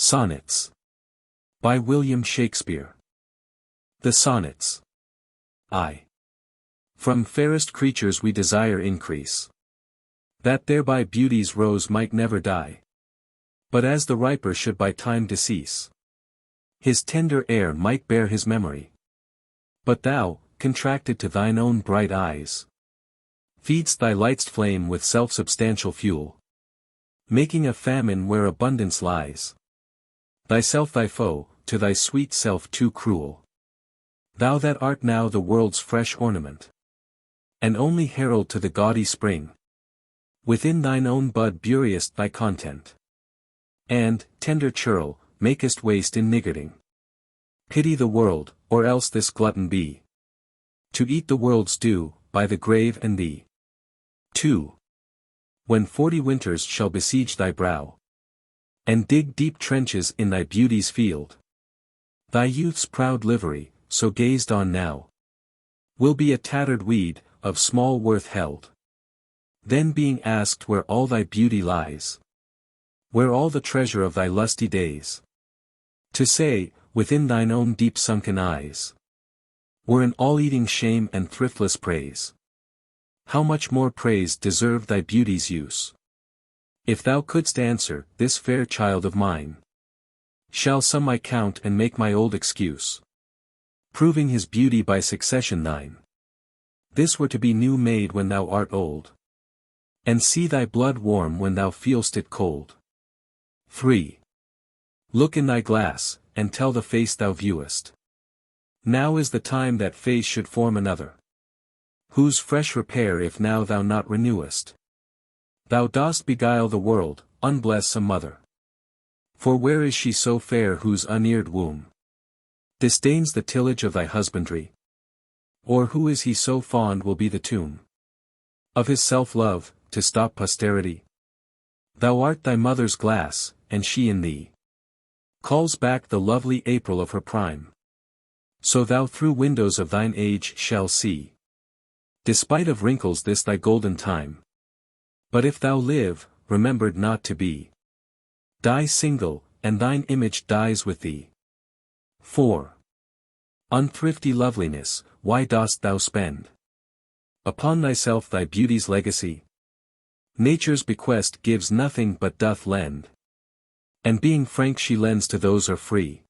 Sonnets. By William Shakespeare. The Sonnets. I. From fairest creatures we desire increase, that thereby beauty's rose might never die, but as the riper should by time decease, his tender air might bear his memory. But thou, contracted to thine own bright eyes, feed'st thy light's flame with self-substantial fuel, making a famine where abundance lies. Thyself thy foe, to thy sweet self too cruel. Thou that art now the world's fresh ornament, and only herald to the gaudy spring, within thine own bud buryest thy content, and, tender churl, makest waste in niggarding. Pity the world, or else this glutton be, to eat the world's due, by the grave and thee. 2. When 40 winters shall besiege thy brow, and dig deep trenches in thy beauty's field, thy youth's proud livery, so gazed on now, will be a tattered weed, of small worth held. Then being asked where all thy beauty lies, where all the treasure of thy lusty days, to say, within thine own deep sunken eyes, were an all-eating shame and thriftless praise. How much more praise deserved thy beauty's use? If thou couldst answer, this fair child of mine shall some I count and make my old excuse, proving his beauty by succession thine. This were to be new made when thou art old, and see thy blood warm when thou feel'st it cold. 3. Look in thy glass, and tell the face thou viewest. Now is the time that face should form another, whose fresh repair if now thou not renewest, thou dost beguile the world, unbless a mother. For where is she so fair whose uneared womb disdains the tillage of thy husbandry? Or who is he so fond will be the tomb of his self-love, to stop posterity? Thou art thy mother's glass, and she in thee calls back the lovely April of her prime. So thou through windows of thine age shall see, despite of wrinkles, this thy golden time. But if thou live, remembered not to be, die single, and thine image dies with thee. 4. Unthrifty loveliness, why dost thou spend upon thyself thy beauty's legacy? Nature's bequest gives nothing but doth lend, and being frank she lends to those are free.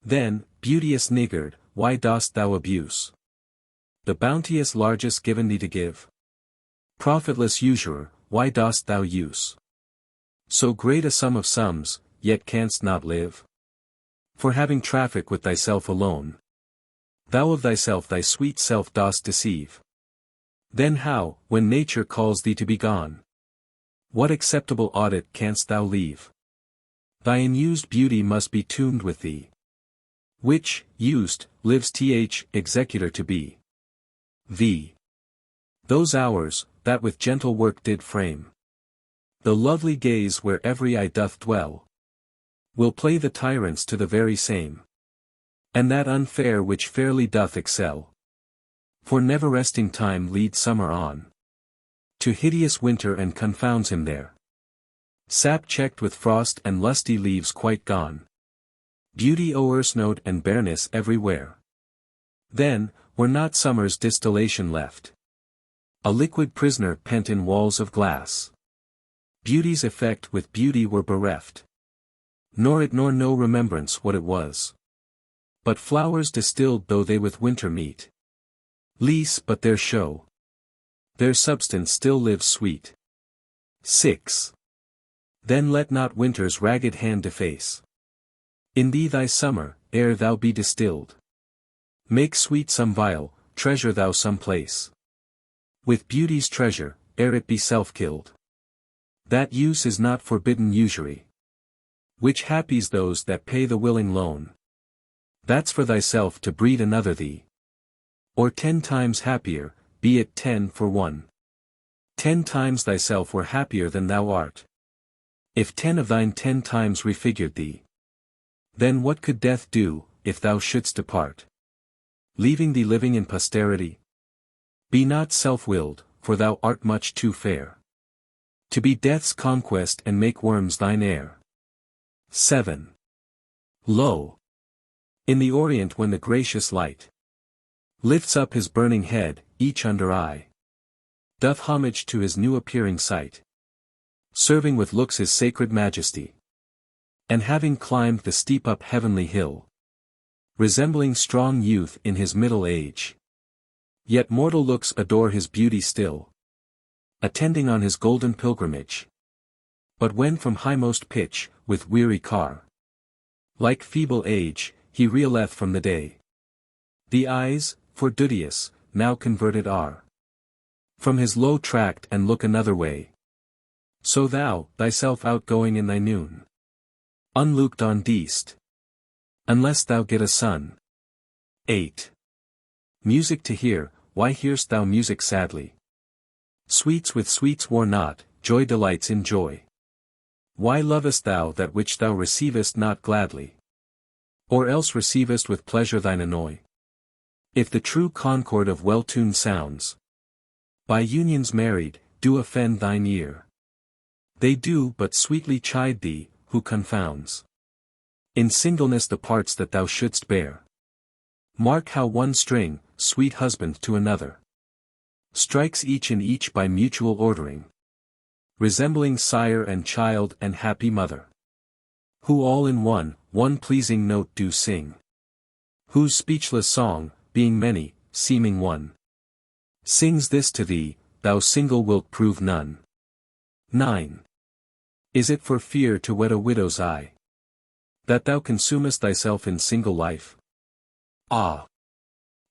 Then, beauteous niggard, why dost thou abuse the bounteous largesse given thee to give? Profitless usurer, why dost thou use so great a sum of sums, yet canst not live? For having traffic with thyself alone, thou of thyself thy sweet self dost deceive. Then how, when nature calls thee to be gone, what acceptable audit canst thou leave? Thy unused beauty must be tuned with thee, which, used, lives executor to be. V. Those hours, that with gentle work did frame the lovely gaze where every eye doth dwell, will play the tyrants to the very same, and that unfair which fairly doth excel. For never resting time leads summer on to hideous winter and confounds him there. Sap checked with frost and lusty leaves quite gone, beauty o'ersnowed and bareness everywhere. Then, were not summer's distillation left, a liquid prisoner pent in walls of glass, beauty's effect with beauty were bereft, nor it nor no remembrance what it was, but flowers distilled though they with winter meet, lease but their show, their substance still lives sweet. 6. Then let not winter's ragged hand deface in thee thy summer, ere thou be distilled. Make sweet some vial, treasure thou some place with beauty's treasure, ere it be self-killed. That use is not forbidden usury, which happies those that pay the willing loan. That's for thyself to breed another thee, or 10 times happier, be it 10 for 1. 10 times thyself were happier than thou art, if 10 of thine 10 times refigured thee. Then what could death do, if thou shouldst depart, leaving thee living in posterity? Be not self-willed, for thou art much too fair to be death's conquest and make worms thine heir. 7. Lo! In the Orient when the gracious light lifts up his burning head, each under eye doth homage to his new appearing sight, serving with looks his sacred majesty. And having climbed the steep up heavenly hill, resembling strong youth in his middle age, yet mortal looks adore his beauty still, attending on his golden pilgrimage. But when from highmost pitch, with weary car, like feeble age, he reeleth from the day, the eyes, for duteous, now converted are from his low tract and look another way. So thou, thyself outgoing in thy noon, unlooked on deest, unless thou get a son. 8. Music to hear, why hear'st thou music sadly? Sweets with sweets war not, joy delights in joy. Why lovest thou that which thou receivest not gladly? Or else receivest with pleasure thine annoy? If the true concord of well-tuned sounds, by unions married, do offend thine ear, they do but sweetly chide thee, who confounds in singleness the parts that thou shouldst bear. Mark how one string, sweet husband to another, strikes each in each by mutual ordering, resembling sire and child and happy mother, who all in one pleasing note do sing, whose speechless song, being many, seeming one, sings this to thee, thou single wilt prove none. 9. Is it for fear to wed a widow's eye, that thou consumest thyself in single life? Ah!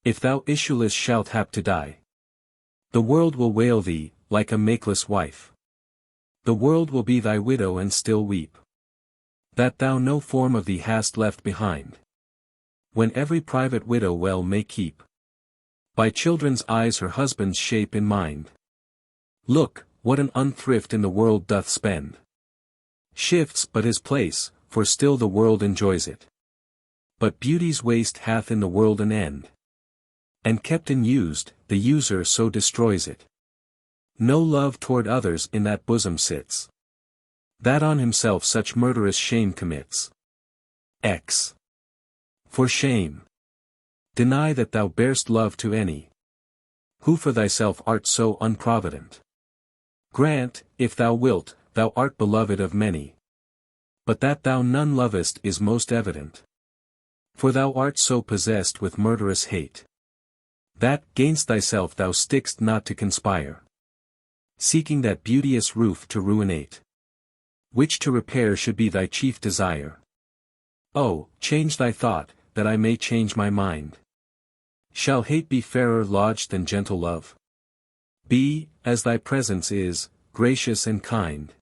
If thou issueless shalt hap to die, the world will wail thee, like a makeless wife. The world will be thy widow and still weep, that thou no form of thee hast left behind, when every private widow well may keep by children's eyes her husband's shape in mind. Look, what an unthrift in the world doth spend, shifts but his place, for still the world enjoys it. But beauty's waste hath in the world an end, and kept unused, the user so destroys it. No love toward others in that bosom sits, that on himself such murderous shame commits. X. For shame. Deny that thou bear'st love to any, who for thyself art so unprovident. Grant, if thou wilt, thou art beloved of many, but that thou none lovest is most evident. For thou art so possessed with murderous hate, that gainst thyself thou stick'st not to conspire, seeking that beauteous roof to ruinate, which to repair should be thy chief desire. Oh, change thy thought, that I may change my mind. Shall hate be fairer lodged than gentle love? Be, as thy presence is, gracious and kind.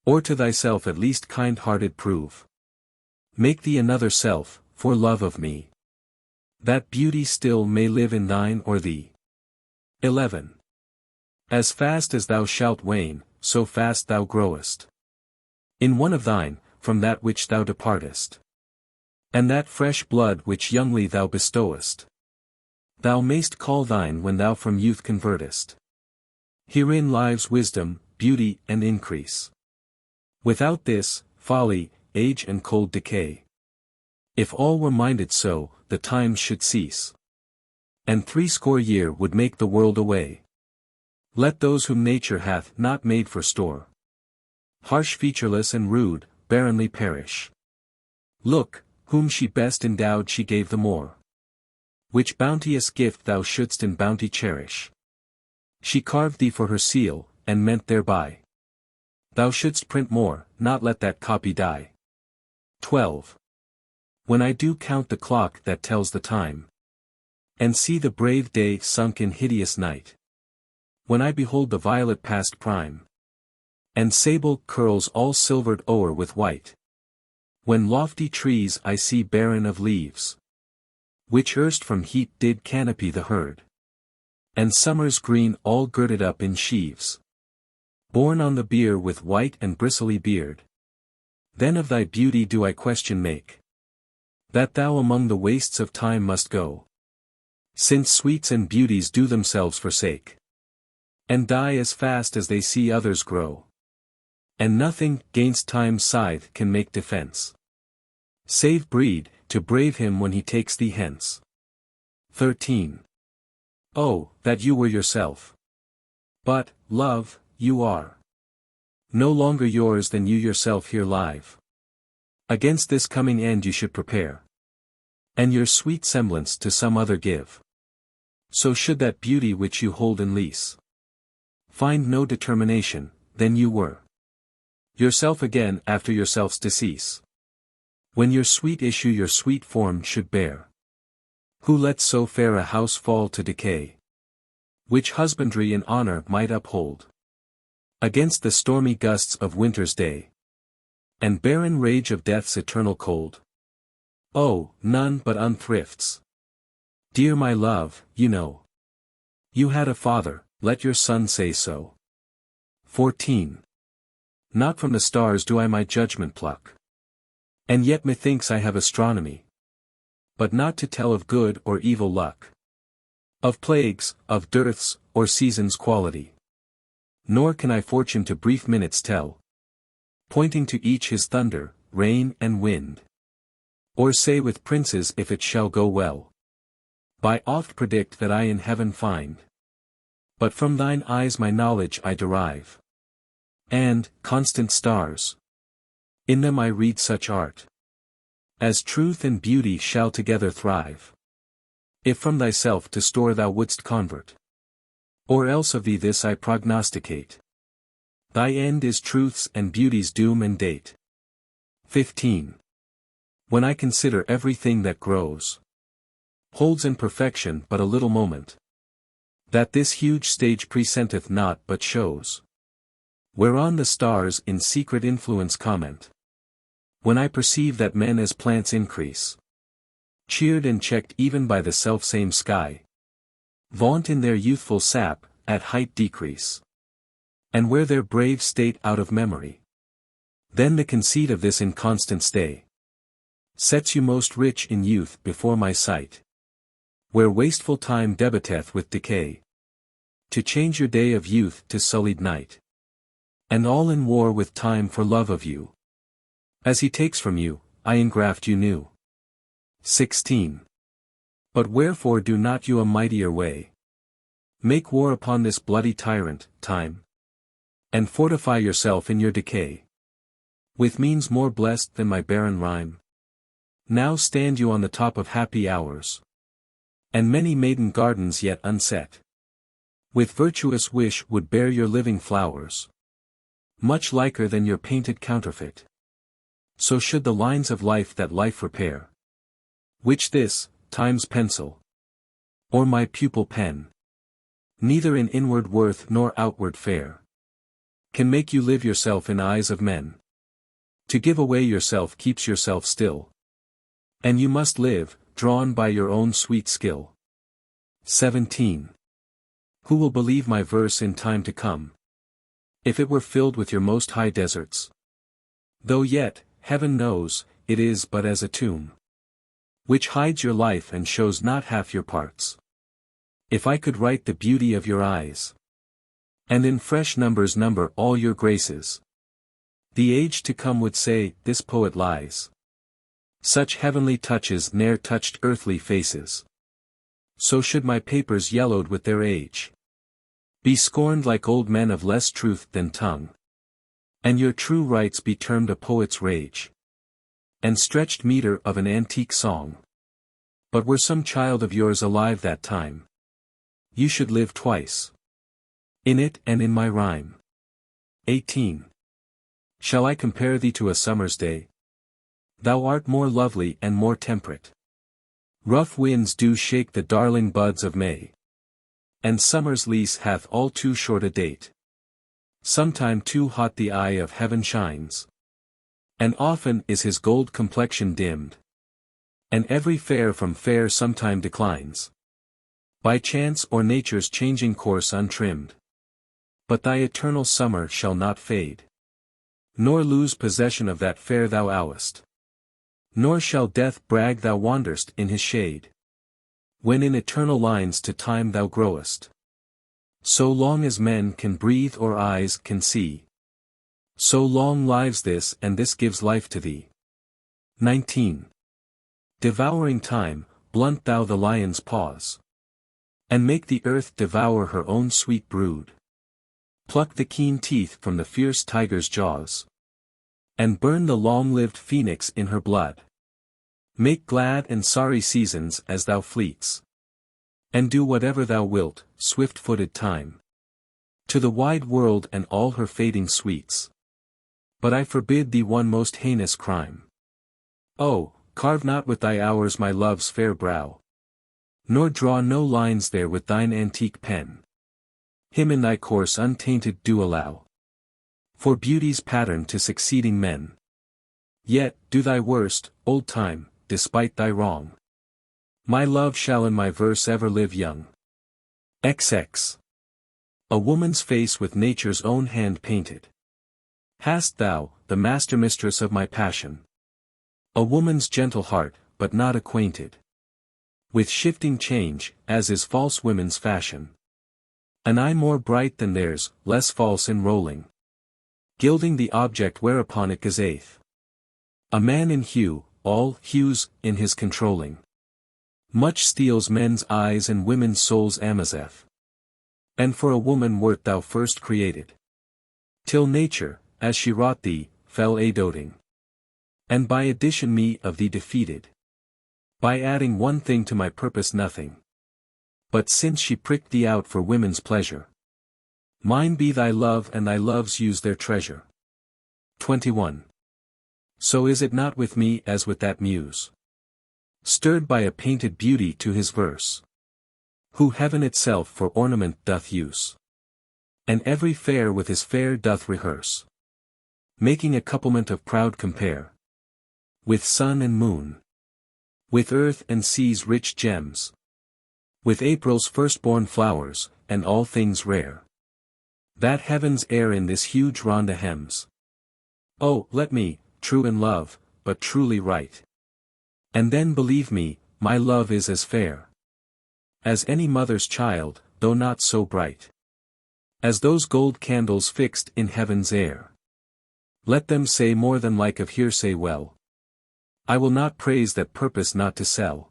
Or to thyself at least kind-hearted prove. Make thee another self, for love of me, that beauty still may live in thine or thee. 11. As fast as thou shalt wane, so fast thou growest in one of thine, from that which thou departest, and that fresh blood which youngly thou bestowest, thou mayst call thine when thou from youth convertest. Herein lies wisdom, beauty and increase. Without this, folly, age and cold decay. If all were minded so, the times should cease, and 60 years would make the world away. Let those whom nature hath not made for store, harsh featureless and rude, barrenly perish. Look, whom she best endowed she gave the more, which bounteous gift thou shouldst in bounty cherish. She carved thee for her seal, and meant thereby thou shouldst print more, not let that copy die. 12. When I do count the clock that tells the time, and see the brave day sunk in hideous night, when I behold the violet past prime, and sable curls all silvered o'er with white, when lofty trees I see barren of leaves, which erst from heat did canopy the herd, and summer's green all girded up in sheaves, borne on the bier with white and bristly beard, then of thy beauty do I question make, that thou among the wastes of time must go, since sweets and beauties do themselves forsake, and die as fast as they see others grow. And nothing, 'gainst time's scythe, can make defense. Save breed, to brave him when he takes thee hence. 13. Oh, that you were yourself. But, love, you are no longer yours than you yourself here live. Against this coming end you should prepare, and your sweet semblance to some other give. So should that beauty which you hold in lease find no determination, then you were yourself again after yourself's decease. When your sweet issue your sweet form should bear. Who lets so fair a house fall to decay? Which husbandry in honor might uphold against the stormy gusts of winter's day, and barren rage of death's eternal cold? Oh, none but unthrifts. Dear my love, you know. You had a father, let your son say so. 14. Not from the stars do I my judgment pluck. And yet methinks I have astronomy. But not to tell of good or evil luck. Of plagues, of dearths, or seasons' quality. Nor can I fortune to brief minutes tell, pointing to each his thunder, rain and wind. Or say with princes if it shall go well. By oft predict that I in heaven find. But from thine eyes my knowledge I derive. And, constant stars, in them I read such art, as truth and beauty shall together thrive. If from thyself to store thou wouldst convert, or else of thee this I prognosticate. Thy end is truth's and beauty's doom and date. 15. When I consider everything that grows, holds in perfection but a little moment, that this huge stage presenteth not but shows, whereon the stars in secret influence comment. When I perceive that men as plants increase, cheered and checked even by the selfsame sky, vaunt in their youthful sap, at height decrease, and wear their brave state out of memory. Then the conceit of this inconstant stay sets you most rich in youth before my sight, where wasteful time debiteth with decay, to change your day of youth to sullied night, and all in war with time for love of you. As he takes from you, I engraft you new. 16. But wherefore do not you a mightier way make war upon this bloody tyrant, time, and fortify yourself in your decay, with means more blessed than my barren rhyme? Now stand you on the top of happy hours, and many maiden gardens yet unset, with virtuous wish would bear your living flowers, much liker than your painted counterfeit. So should the lines of life that life repair, which this, time's pencil, or my pupil pen, neither in inward worth nor outward fair, can make you live yourself in eyes of men. To give away yourself keeps yourself still, and you must live, drawn by your own sweet skill. 17. Who will believe my verse in time to come, if it were filled with your most high deserts? Though yet, heaven knows, it is but as a tomb, which hides your life and shows not half your parts. If I could write the beauty of your eyes, and in fresh numbers number all your graces, the age to come would say, this poet lies. Such heavenly touches ne'er touched earthly faces. So should my papers yellowed with their age be scorned like old men of less truth than tongue, and your true rights be termed a poet's rage, and stretched meter of an antique song. But were some child of yours alive that time, you should live twice, in it and in my rhyme. 18. Shall I compare thee to a summer's day? Thou art more lovely and more temperate. Rough winds do shake the darling buds of May, and summer's lease hath all too short a date. Sometime too hot the eye of heaven shines, and often is his gold complexion dimmed, and every fair from fair sometime declines, by chance or nature's changing course untrimmed. But thy eternal summer shall not fade, nor lose possession of that fair thou owest. Nor shall death brag thou wanderst in his shade, when in eternal lines to time thou growest. So long as men can breathe or eyes can see, So long lives this and this gives life to thee. 19. Devouring time, blunt thou the lion's paws. And make the earth devour her own sweet brood. Pluck the keen teeth from the fierce tiger's jaws. And burn the long-lived phoenix in her blood. Make glad and sorry seasons as thou fleets. And do whatever thou wilt, swift-footed time. To the wide world and all her fading sweets. But I forbid thee one most heinous crime. Oh, carve not with thy hours my love's fair brow. Nor draw no lines there with thine antique pen. Him in thy course untainted do allow. For beauty's pattern to succeeding men. Yet, do thy worst, old time, despite thy wrong. My love shall in my verse ever live young. XX. A woman's face with nature's own hand painted. Hast thou, the master-mistress of my passion. A woman's gentle heart, but not acquainted with shifting change, as is false women's fashion. An eye more bright than theirs, less false in rolling. Gilding the object whereupon it gazeth. A man in hue, all hues, in his controlling. Much steals men's eyes and women's souls amazeth. And for a woman wert thou first created. Till nature, as she wrought thee, fell a-doting. And by addition me of thee defeated. By adding one thing to my purpose nothing. But since she pricked thee out for women's pleasure. Mine be thy love and thy loves use their treasure. 21. So is it not with me as with that muse. Stirred by a painted beauty to his verse. Who heaven itself for ornament doth use. And every fair with his fair doth rehearse. Making a couplement of proud compare. With sun and moon. With earth and sea's rich gems. With April's firstborn flowers, and all things rare. That heaven's air in this huge ronda hems. Oh, let me, true in love, but truly right. And then believe me, my love is as fair. As any mother's child, though not so bright. As those gold candles fixed in heaven's air. Let them say more than like of hearsay well. I will not praise that purpose not to sell.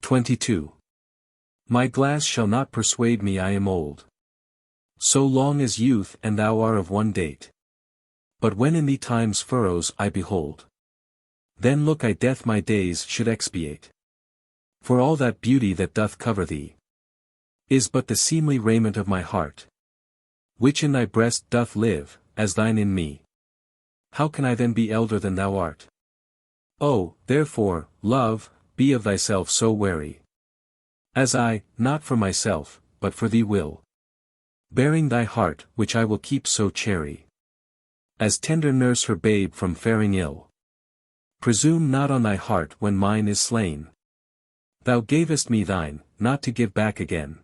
22. My glass shall not persuade me I am old. So long as youth and thou are of one date. But when in thee time's furrows I behold. Then look I death my days should expiate. For all that beauty that doth cover thee. Is but the seemly raiment of my heart. Which in thy breast doth live, as thine in me. How can I then be elder than thou art? Oh, therefore, love, be of thyself so wary. As I, not for myself, but for thee will. Bearing thy heart, which I will keep so chary. As tender nurse her babe from faring ill. Presume not on thy heart when mine is slain. Thou gavest me thine, not to give back again.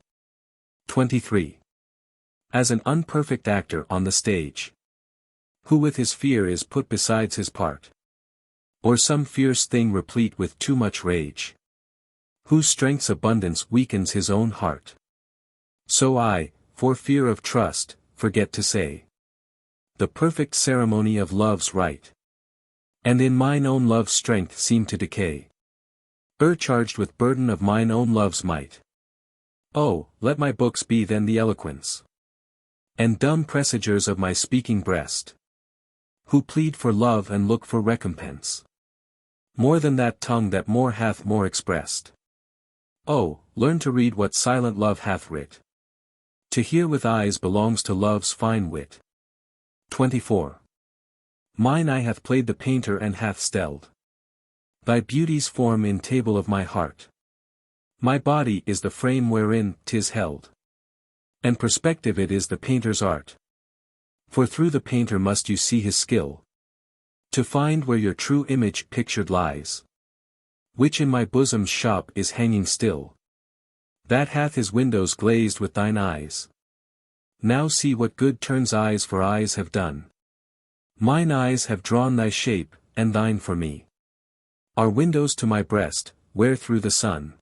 23. As an unperfect actor on the stage. Who with his fear is put besides his part. Or some fierce thing replete with too much rage. Whose strength's abundance weakens his own heart. So I, for fear of trust, forget to say. The perfect ceremony of love's rite. And in mine own love's strength seem to decay. Charged with burden of mine own love's might. Oh, let my books be then the eloquence. And dumb presagers of my speaking breast. Who plead for love and look for recompense. More than that tongue that more hath more expressed. Oh, learn to read what silent love hath writ. To hear with eyes belongs to love's fine wit. 24. Mine eye hath played the painter and hath stelled. Thy beauty's form in table of my heart. My body is the frame wherein 'tis held. And perspective it is the painter's art. For through the painter must you see his skill. To find where your true image pictured lies. Which in my bosom's shop is hanging still. That hath his windows glazed with thine eyes. Now see what good turns eyes for eyes have done. Mine eyes have drawn thy shape, and thine for me. Are windows to my breast, where through the sun.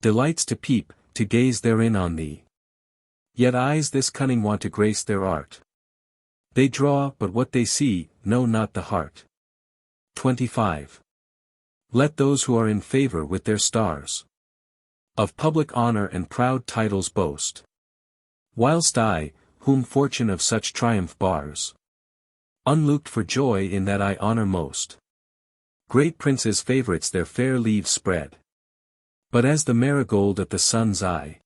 Delights to peep, to gaze therein on thee. Yet eyes this cunning want to grace their art. They draw but what they see, know not the heart. 25. Let those who are in favor with their stars of public honor and proud titles boast. Whilst I, whom fortune of such triumph bars, unlooked for joy in that I honor most. Great princes' favorites their fair leaves spread, but as the marigold at the sun's eye,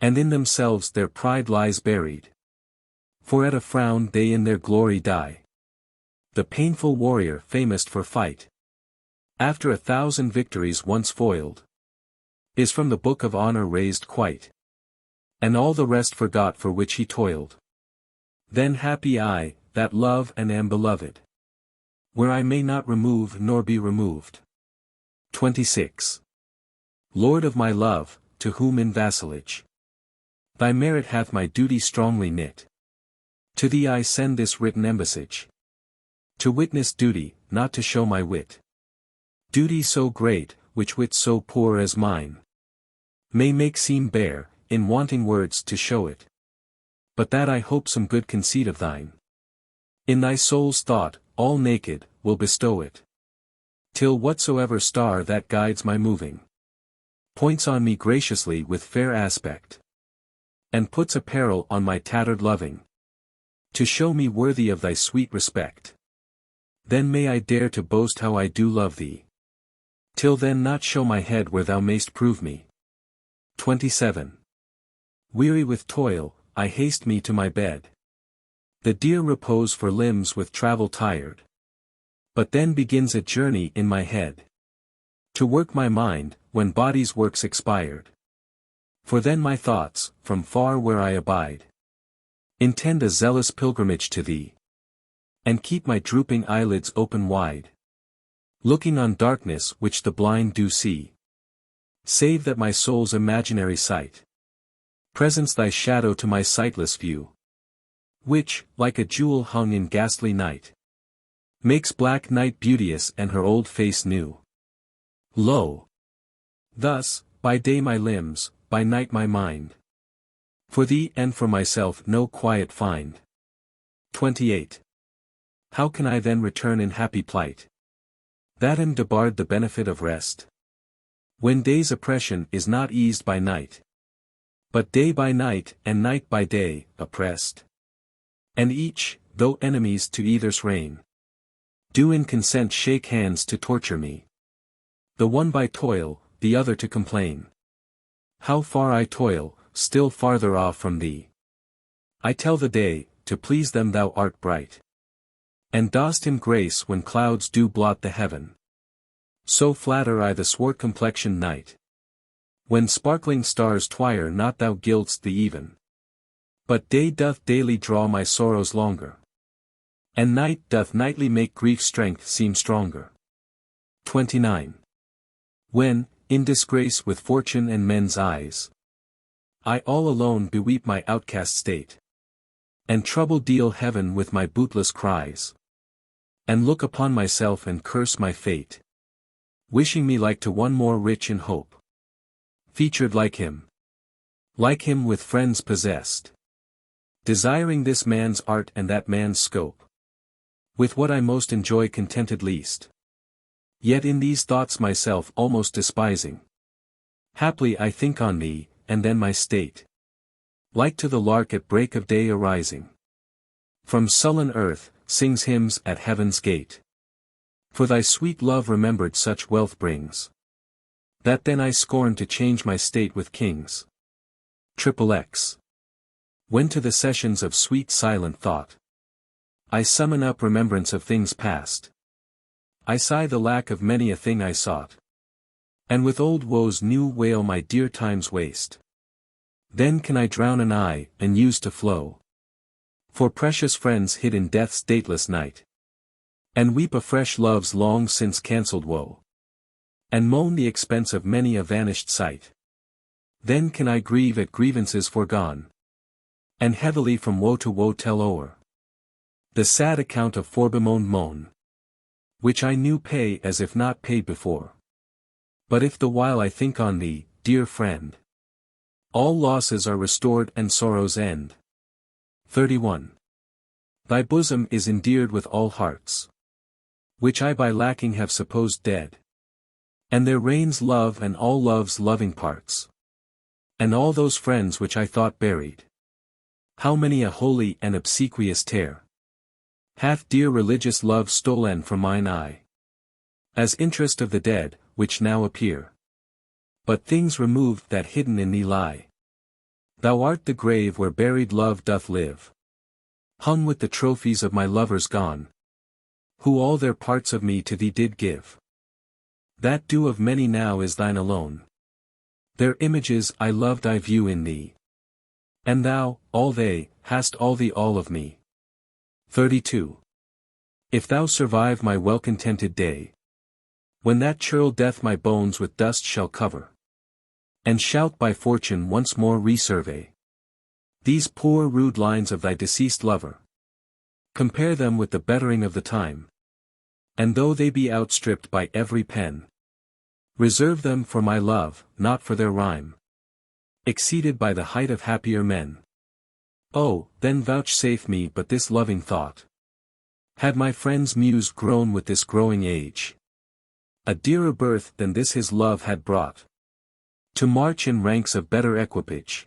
and in themselves their pride lies buried. For at a frown they in their glory die. The painful warrior famous for fight, after 1,000 victories once foiled, is from the book of honor raised quite, and all the rest forgot for which he toiled. Then happy I, that love and am beloved, where I may not remove nor be removed. 26. Lord of my love, to whom in vassalage thy merit hath my duty strongly knit, to thee I send this written embassage, to witness duty, not to show my wit. Duty so great, which wit so poor as mine may make seem bare, in wanting words to show it. But that I hope some good conceit of thine, in thy soul's thought, all naked, will bestow it. Till whatsoever star that guides my moving, points on me graciously with fair aspect, and puts apparel on my tattered loving, to show me worthy of thy sweet respect. Then may I dare to boast how I do love thee. Till then not show my head where thou mayst prove me. 27. Weary with toil, I haste me to my bed. The dear repose for limbs with travel tired. But then begins a journey in my head, to work my mind, when body's work's expired. For then my thoughts, from far where I abide, intend a zealous pilgrimage to thee, and keep my drooping eyelids open wide, looking on darkness which the blind do see, save that my soul's imaginary sight presents thy shadow to my sightless view, which, like a jewel hung in ghastly night, makes black night beauteous and her old face new. Lo! Thus, by day my limbs, by night my mind, for thee and for myself no quiet find. 28. How can I then return in happy plight, that am debarred the benefit of rest, when day's oppression is not eased by night, but day by night and night by day, oppressed? And each, though enemies to either's reign, do in consent shake hands to torture me, the one by toil, the other to complain. How far I toil, still farther off from thee. I tell the day, to please them thou art bright, and dost him grace when clouds do blot the heaven. So flatter I the swart-complexioned night, when sparkling stars twire not thou gild'st the even. But day doth daily draw my sorrows longer, and night doth nightly make grief's strength seem stronger. 29. When, in disgrace with fortune and men's eyes, I all alone beweep my outcast state, and trouble deal heaven with my bootless cries, and look upon myself and curse my fate, wishing me like to one more rich in hope, featured like him with friends possessed, desiring this man's art and that man's scope, with what I most enjoy contented least. Yet in these thoughts myself almost despising, haply I think on thee, and then my state, like to the lark at break of day arising, from sullen earth, sings hymns at heaven's gate. For thy sweet love remembered such wealth brings, that then I scorn to change my state with kings. XXX. When to the sessions of sweet silent thought, I summon up remembrance of things past, I sigh the lack of many a thing I sought, and with old woes new wail my dear time's waste. Then can I drown an eye, and use to flow, for precious friends hid in death's dateless night, and weep afresh love's long since cancelled woe, and moan the expense of many a vanished sight. Then can I grieve at grievances foregone, and heavily from woe to woe tell o'er the sad account of forbemoaned moan, which I knew pay as if not paid before. But if the while I think on thee, dear friend, all losses are restored and sorrows end. 31. Thy bosom is endeared with all hearts, which I by lacking have supposed dead. And there reigns love and all love's loving parts, and all those friends which I thought buried. How many a holy and obsequious tear hath dear religious love stolen from mine eye, as interest of the dead, which now appear but things removed that hidden in thee lie. Thou art the grave where buried love doth live, hung with the trophies of my lovers gone, who all their parts of me to thee did give. That due of many now is thine alone. Their images I loved I view in thee. And thou, all they, hast all the all of me. 32. If thou survive my well-contented day, when that churl death my bones with dust shall cover, and shalt by fortune once more resurvey these poor rude lines of thy deceased lover, compare them with the bettering of the time, and though they be outstripped by every pen, reserve them for my love, not for their rhyme, exceeded by the height of happier men. Oh, then vouchsafe me but this loving thought. Had my friend's muse grown with this growing age, a dearer birth than this his love had brought, to march in ranks of better equipage.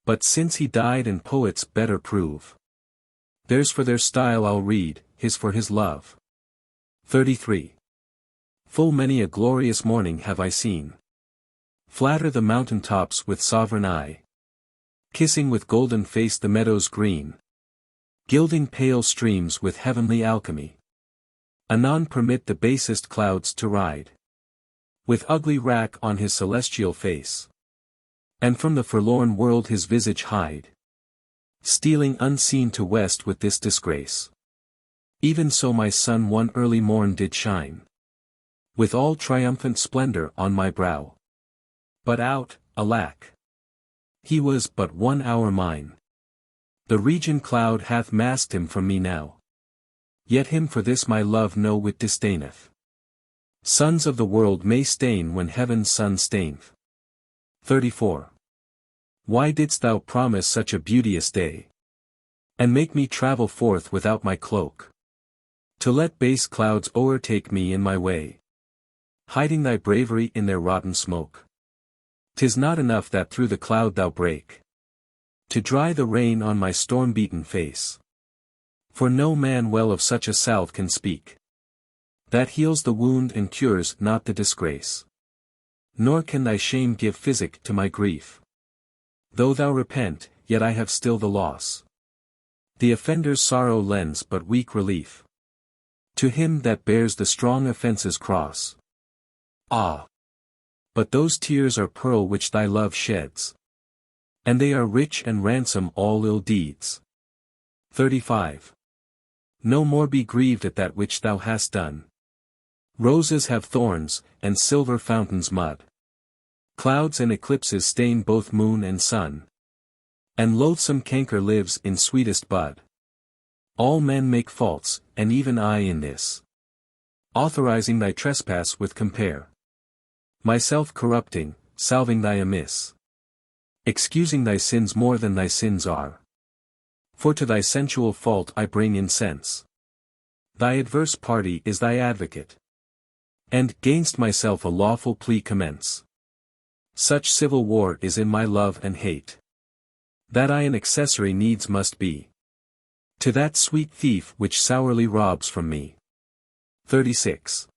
But since he died and poets better prove, theirs for their style I'll read, his for his love. 33. Full many a glorious morning have I seen flatter the mountain tops with sovereign eye, kissing with golden face the meadows green, gilding pale streams with heavenly alchemy. Anon permit the basest clouds to ride with ugly wrack on his celestial face, and from the forlorn world his visage hide, stealing unseen to west with this disgrace. Even so my sun one early morn did shine, with all triumphant splendor on my brow. But out, alack! He was but 1 hour mine. The region cloud hath masked him from me now. Yet him for this my love no whit disdaineth. Sons of the world may stain when heaven's sun staineth. 34. Why didst thou promise such a beauteous day, and make me travel forth without my cloak, to let base clouds o'ertake me in my way, hiding thy bravery in their rotten smoke? 'Tis not enough that through the cloud thou break, to dry the rain on my storm-beaten face. For no man well of such a salve can speak, that heals the wound and cures not the disgrace. Nor can thy shame give physic to my grief. Though thou repent, yet I have still the loss. The offender's sorrow lends but weak relief to him that bears the strong offence's cross. Ah! But those tears are pearl which thy love sheds, and they are rich and ransom all ill deeds. 35. No more be grieved at that which thou hast done. Roses have thorns, and silver fountains mud. Clouds and eclipses stain both moon and sun. And loathsome canker lives in sweetest bud. All men make faults, and even I in this, authorizing thy trespass with compare. Myself corrupting, salving thy amiss, excusing thy sins more than thy sins are. For to thy sensual fault I bring incense. Thy adverse party is thy advocate, and gainst myself a lawful plea commence. Such civil war is in my love and hate, that I an accessory needs must be to that sweet thief which sourly robs from me. 36.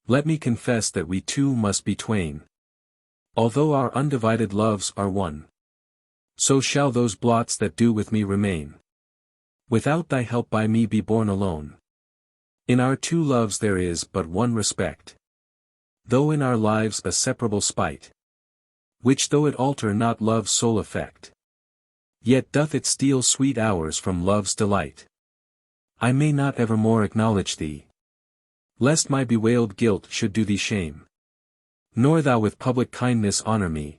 Let me confess that we two must be twain. Although our undivided loves are one, so shall those blots that do with me remain. Without thy help by me be borne alone. In our two loves there is but one respect, though in our lives a separable spite, which though it alter not love's sole effect, yet doth it steal sweet hours from love's delight. I may not evermore acknowledge thee, lest my bewailed guilt should do thee shame. Nor thou with public kindness honor me,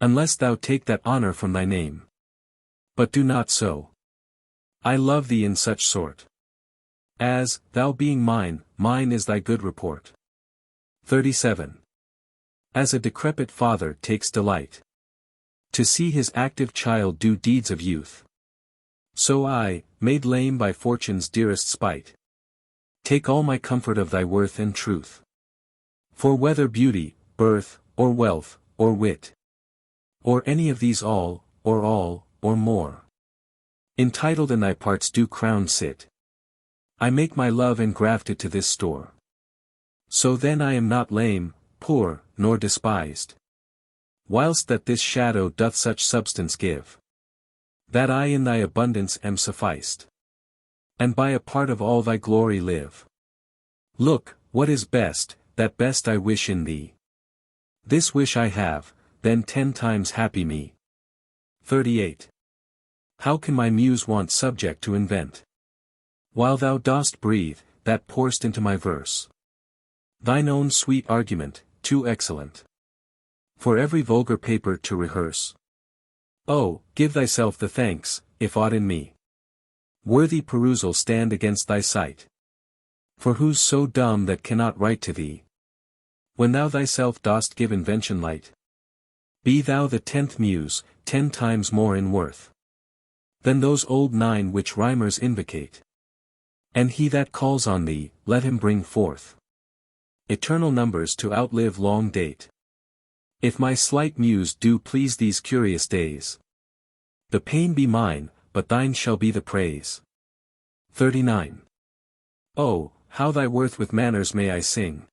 unless thou take that honor from thy name. But do not so. I love thee in such sort, as, thou being mine, mine is thy good report. 37. As a decrepit father takes delight to see his active child do deeds of youth, So I, made lame by fortune's dearest spite, take all my comfort of thy worth and truth. For whether beauty, birth, or wealth, or wit, or any of these all, or more, entitled in thy parts do crowned sit, I make my love and graft it to this store. So then I am not lame, poor, nor despised, whilst that this shadow doth such substance give, that I in thy abundance am sufficed, and by a part of all thy glory live. Look, what is best, that best I wish in thee. This wish I have, then 10 times happy me. 38. How can my muse want subject to invent, while thou dost breathe, that pour'st into my verse, thine own sweet argument, too excellent for every vulgar paper to rehearse? Oh, give thyself the thanks, if aught in me worthy perusal stand against thy sight. For who's so dumb that cannot write to thee, when thou thyself dost give invention light? Be thou the 10th muse, 10 times more in worth than those old 9 which rhymers invocate. And he that calls on thee, let him bring forth eternal numbers to outlive long date. If my slight muse do please these curious days, the pain be mine, but thine shall be the praise. 39. Oh, how thy worth with manners may I sing,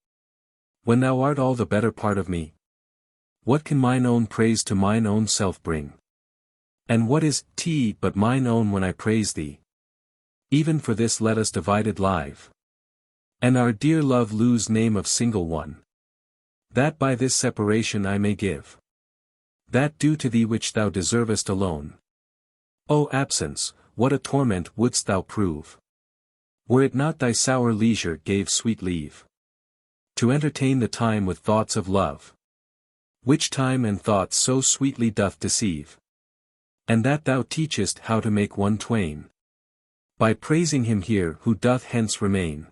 when thou art all the better part of me? What can mine own praise to mine own self bring? And what is but mine own when I praise thee? Even for this let us divided live, and our dear love lose name of single one, that by this separation I may give that due to thee which thou deservest alone. O absence, what a torment wouldst thou prove, were it not thy sour leisure gave sweet leave to entertain the time with thoughts of love, which time and thoughts so sweetly doth deceive, and that thou teachest how to make one twain, by praising him here who doth hence remain.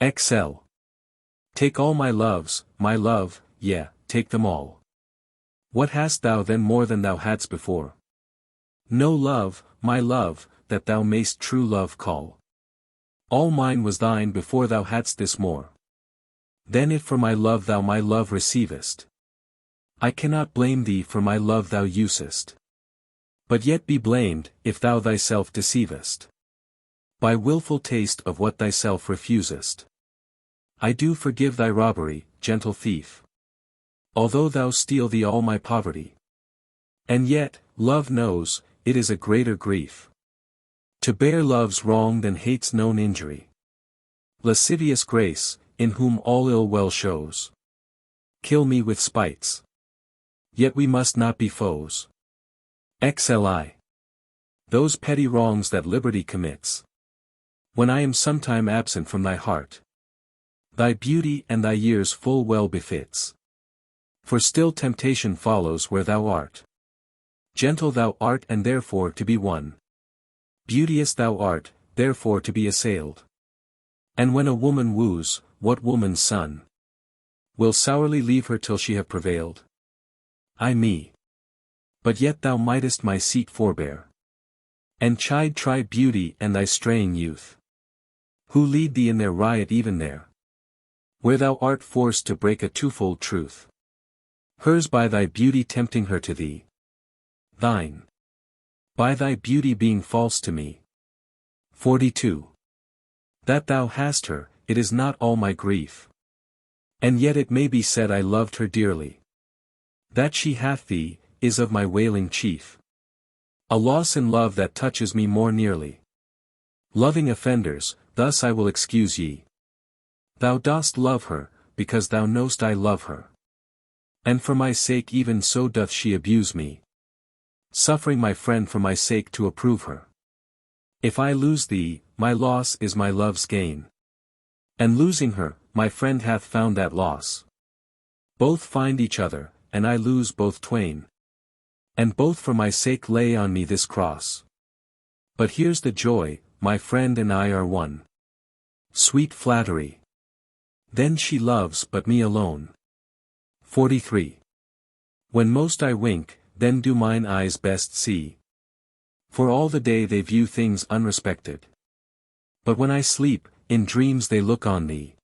XL. Take all my loves, my love, yea, take them all. What hast thou then more than thou hadst before? No love, my love, that thou mayst true love call. All mine was thine before thou hadst this more. Then if for my love thou my love receivest, I cannot blame thee for my love thou usest, but yet be blamed, if thou thyself deceivest, by wilful taste of what thyself refusest. I do forgive thy robbery, gentle thief, although thou steal thee all my poverty. And yet, love knows, it is a greater grief to bear love's wrong than hate's known injury. Lascivious grace, in whom all ill well shows, kill me with spites, yet we must not be foes. XLI. Those petty wrongs that liberty commits, when I am sometime absent from thy heart, thy beauty and thy years full well befits. For still temptation follows where thou art. Gentle thou art and therefore to be won. Beauteous thou art, therefore to be assailed. And when a woman woos, what woman's son will sourly leave her till she have prevailed? I me. But yet thou mightest my seat forbear, and chide try beauty and thy straying youth, who lead thee in their riot even there, where thou art forced to break a twofold truth. Hers by thy beauty tempting her to thee, thine by thy beauty being false to me. 42. That thou hast her, it is not all my grief, and yet it may be said I loved her dearly. That she hath thee, is of my wailing chief, a loss in love that touches me more nearly. Loving offenders, thus I will excuse ye. Thou dost love her, because thou know'st I love her, and for my sake even so doth she abuse me, suffering my friend for my sake to approve her. If I lose thee, my loss is my love's gain, and losing her, my friend hath found that loss. Both find each other, and I lose both twain, and both for my sake lay on me this cross. But here's the joy, my friend and I are one. Sweet flattery. Then she loves but me alone. 43. When most I wink, then do mine eyes best see. For all the day they view things unrespected. But when I sleep, in dreams they look on thee.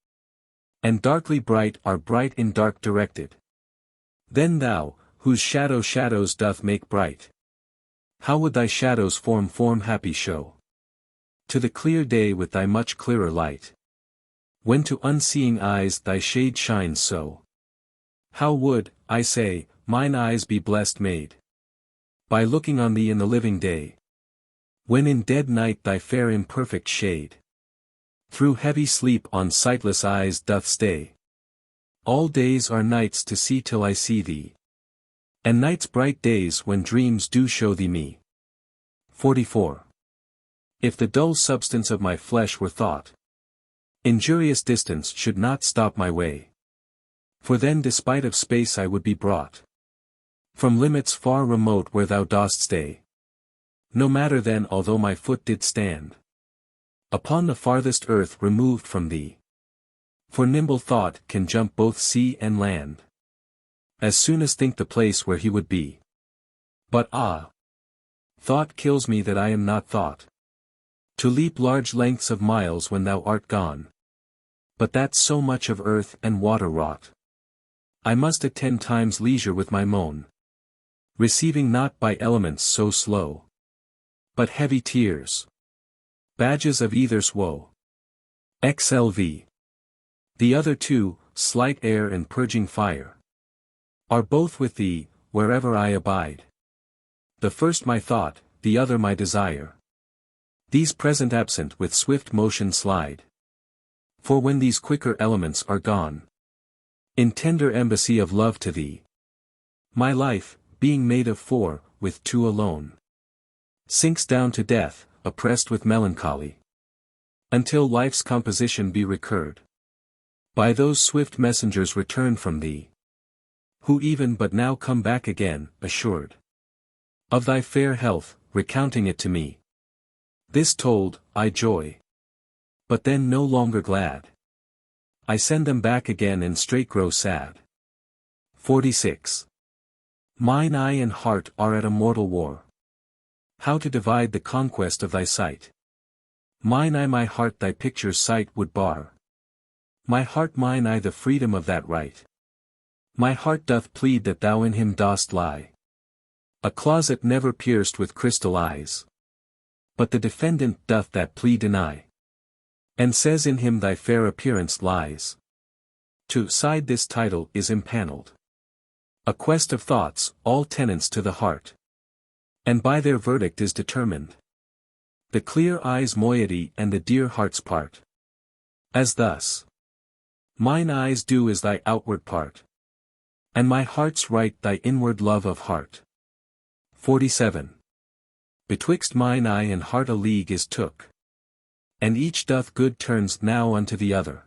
And darkly bright are bright in dark directed. Then thou, whose shadow shadows doth make bright. How would thy shadows form happy show? To the clear day with thy much clearer light. When to unseeing eyes thy shade shines so. How would, I say, mine eyes be blessed made? By looking on thee in the living day. When in dead night thy fair imperfect shade through heavy sleep on sightless eyes doth stay. All days are nights to see till I see thee. And nights bright days when dreams do show thee me. 44. If the dull substance of my flesh were thought, injurious distance should not stop my way. For then despite of space I would be brought from limits far remote where thou dost stay. No matter then although my foot did stand upon the farthest earth removed from thee. For nimble thought can jump both sea and land, as soon as think the place where he would be. But ah! Thought kills me that I am not thought. To leap large lengths of miles when thou art gone. But that's so much of earth and water wrought. I must at 10 times leisure with my moan. Receiving not by elements so slow. But heavy tears. Badges of either's woe. XLV. The other two, slight air and purging fire, are both with thee, wherever I abide. The first my thought, the other my desire. These present absent with swift motion slide. For when these quicker elements are gone, in tender embassy of love to thee, my life, being made of 4, with 2 alone, sinks down to death, oppressed with melancholy. Until life's composition be recurred by those swift messengers returned from thee, who even but now come back again, assured of thy fair health, recounting it to me. This told, I joy. But then no longer glad. I send them back again and straight grow sad. 46. Mine eye and heart are at a mortal war. How to divide the conquest of thy sight? Mine eye my heart thy picture's sight would bar. My heart mine eye the freedom of that right. My heart doth plead that thou in him dost lie. A closet never pierced with crystal eyes. But the defendant doth that plea deny. And says in him thy fair appearance lies. To side this title is impaneled. A quest of thoughts, all tenants to the heart. And by their verdict is determined the clear eye's moiety and the dear heart's part. As thus. Mine eyes do is thy outward part. And my heart's right thy inward love of heart. 47. Betwixt mine eye and heart a league is took. And each doth good turns now unto the other.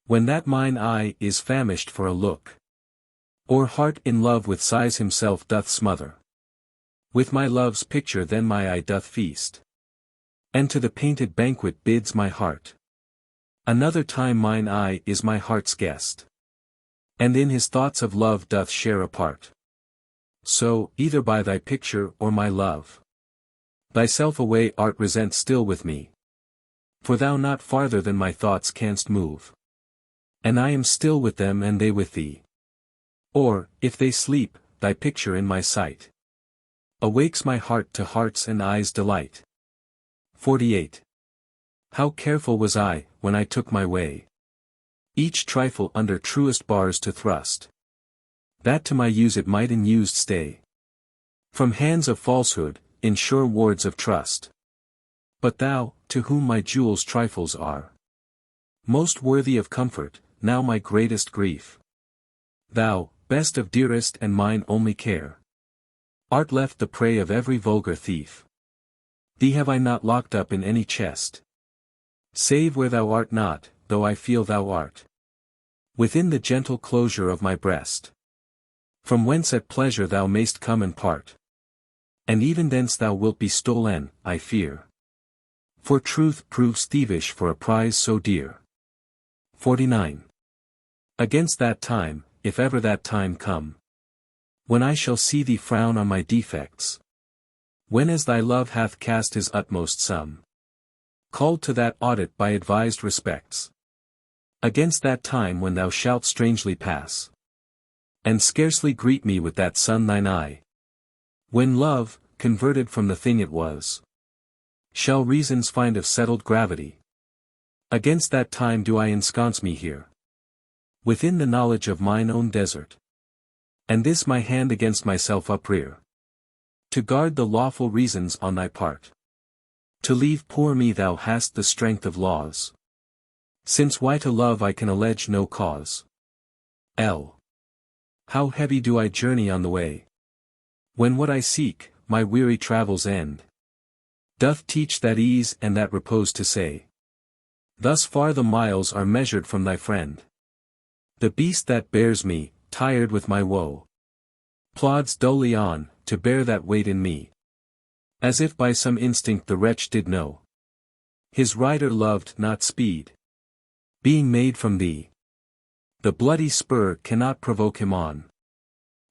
When that mine eye is famished for a look. Or heart in love with sighs himself doth smother. With my love's picture then my eye doth feast. And to the painted banquet bids my heart. Another time mine eye is my heart's guest. And in his thoughts of love doth share a part. So, either by thy picture or my love. Thyself away art resent still with me. For thou not farther than my thoughts canst move. And I am still with them and they with thee. Or, if they sleep, thy picture in my sight awakes my heart to heart's and eyes' delight. 48. How careful was I, when I took my way, each trifle under truest bars to thrust, that to my use it might in used stay, from hands of falsehood, in sure wards of trust. But thou, to whom my jewels trifles are most worthy of comfort, now my greatest grief, thou, best of dearest and mine only care, art left the prey of every vulgar thief. Thee have I not locked up in any chest, save where thou art not, though I feel thou art within the gentle closure of my breast, from whence at pleasure thou mayst come and part. And even thence thou wilt be stolen, I fear. For truth proves thievish for a prize so dear. 49. Against that time, if ever that time come, when I shall see thee frown on my defects, When as thy love hath cast his utmost sum, called to that audit by advised respects, against that time when thou shalt strangely pass, and scarcely greet me with that sun thine eye, when love, converted from the thing it was, shall reasons find of settled gravity, against that time do I ensconce me here, within the knowledge of mine own desert, and this my hand against myself uprear, to guard the lawful reasons on thy part. To leave poor me thou hast the strength of laws, since why to love I can allege no cause. How heavy do I journey on the way, when what I seek, my weary travels end, doth teach that ease and that repose to say. Thus far the miles are measured from thy friend. The beast that bears me, tired with my woe, plods dully on, to bear that weight in me, as if by some instinct the wretch did know his rider loved not speed, being made from thee. The bloody spur cannot provoke him on,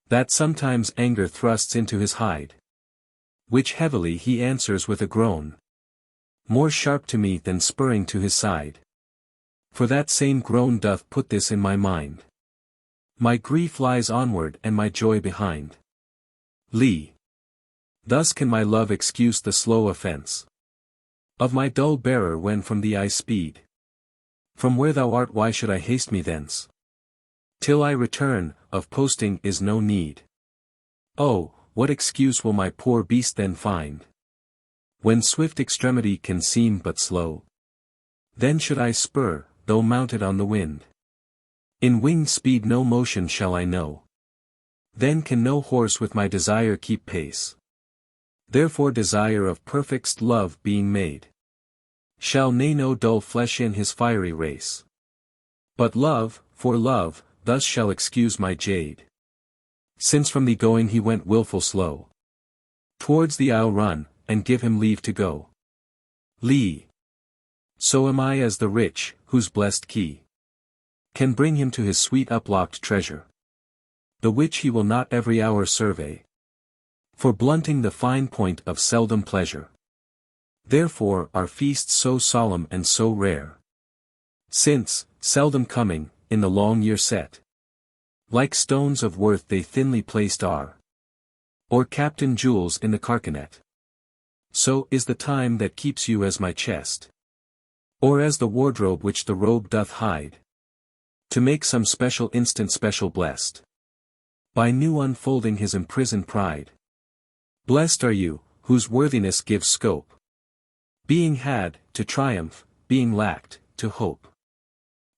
that sometimes anger thrusts into his hide, which heavily he answers with a groan, more sharp to me than spurring to his side. For that same groan doth put this in my mind, my grief lies onward and my joy behind. Thus can my love excuse the slow offense of my dull bearer when from thee I speed. From where thou art why should I haste me thence? Till I return, of posting is no need. Oh, what excuse will my poor beast then find, when swift extremity can seem but slow? Then should I spur, though mounted on the wind. In winged speed no motion shall I know. Then can no horse with my desire keep pace. Therefore desire of perfect'st love being made, shall nay no dull flesh in his fiery race. But love, for love, thus shall excuse my jade, since from thee going he went wilful slow. Towards thee I'll run, and give him leave to go. So am I as the rich, whose blessed key can bring him to his sweet uplocked treasure, the which he will not every hour survey, for blunting the fine point of seldom pleasure. Therefore are feasts so solemn and so rare, since, seldom coming, in the long year set, like stones of worth they thinly placed are, or capped in jewels in the carcanet. So is the time that keeps you as my chest, or as the wardrobe which the robe doth hide, to make some special instant special blessed, by new unfolding his imprisoned pride. Blessed are you, whose worthiness gives scope, being had, to triumph, being lacked, to hope.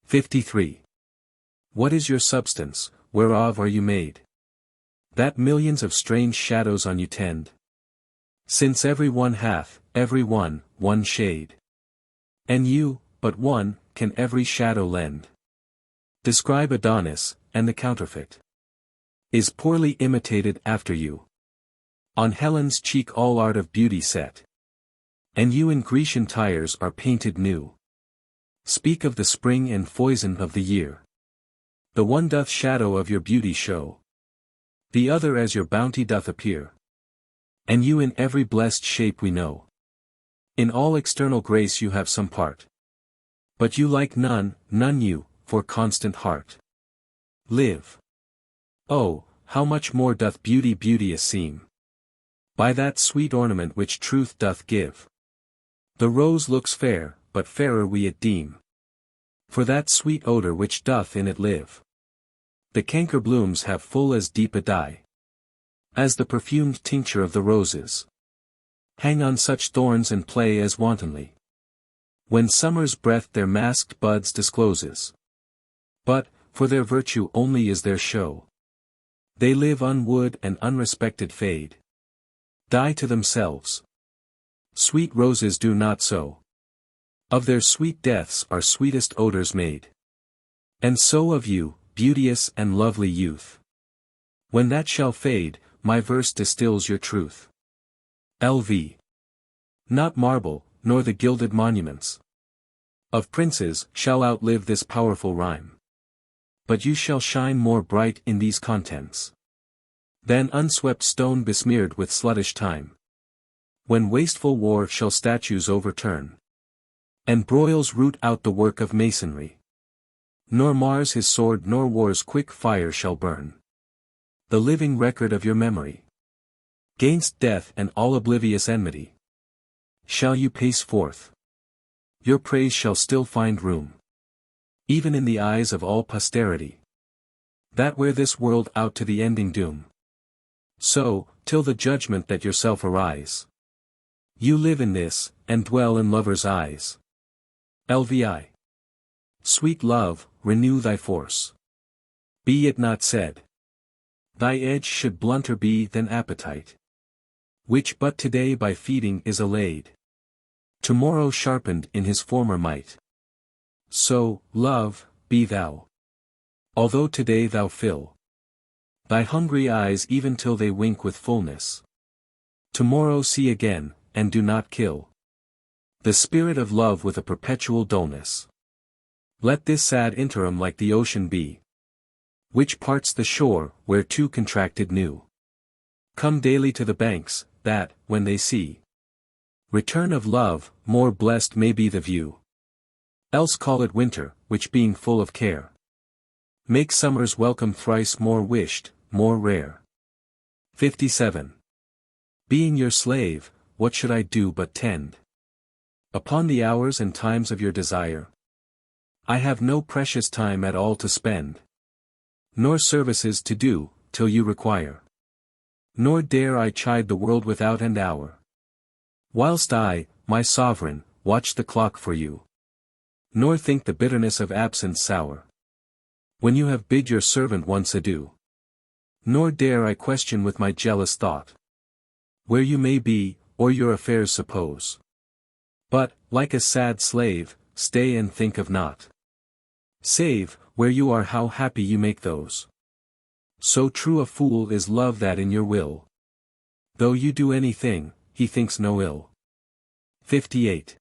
53. What is your substance, whereof are you made, that millions of strange shadows on you tend? Since every one hath, every one, one shade, and you, but one, can every shadow lend. Describe Adonis, and the counterfeit is poorly imitated after you. On Helen's cheek all art of beauty set, and you in Grecian tires are painted new. Speak of the spring and foison of the year. The one doth shadow of your beauty show, the other as your bounty doth appear. And you in every blessed shape we know. In all external grace you have some part, but you like none, none you, for constant heart. Oh, how much more doth beauty beauteous seem, by that sweet ornament which truth doth give. The rose looks fair, but fairer we it deem, for that sweet odor which doth in it live. The canker blooms have full as deep a dye, as the perfumed tincture of the roses. Hang on such thorns and play as wantonly, when summer's breath their masked buds discloses. But, for their virtue only is their show, they live unwooed and unrespected fade, die to themselves. Sweet roses do not so. Of their sweet deaths are sweetest odors made. And so of you, beauteous and lovely youth. When that shall fade, my verse distills your truth. Not marble, nor the gilded monuments of princes, shall outlive this powerful rhyme. But you shall shine more bright in these contents than unswept stone besmeared with sluttish time. When wasteful war shall statues overturn, and broils root out the work of masonry. Nor Mars his sword nor war's quick fire shall burn the living record of your memory. 'Gainst death and all oblivious enmity shall you pace forth. Your praise shall still find room, even in the eyes of all posterity, that wear this world out to the ending doom. So, till the judgment that yourself arise, you live in this, and dwell in lovers' eyes. LVI. Sweet love, renew thy force. Be it not said, thy edge should blunter be than appetite, which but today by feeding is allayed, tomorrow sharpened in his former might. So, love, be thou. Although today thou fill thy hungry eyes even till they wink with fullness, tomorrow see again, and do not kill the spirit of love with a perpetual dullness. Let this sad interim like the ocean be, which parts the shore where two contracted new come daily to the banks, that, when they see return of love, more blessed may be the view. Else call it winter, which being full of care, make summer's welcome thrice more wished, more rare. 57. Being your slave, what should I do but tend upon the hours and times of your desire? I have no precious time at all to spend, nor services to do, till you require. Nor dare I chide the world without and hour, whilst I, my sovereign, watch the clock for you. Nor think the bitterness of absence sour, when you have bid your servant once adieu. Nor dare I question with my jealous thought, where you may be, or your affairs suppose. But, like a sad slave, stay and think of naught, save, where you are how happy you make those. So true a fool is love that in your will, though you do anything, he thinks no ill. 58.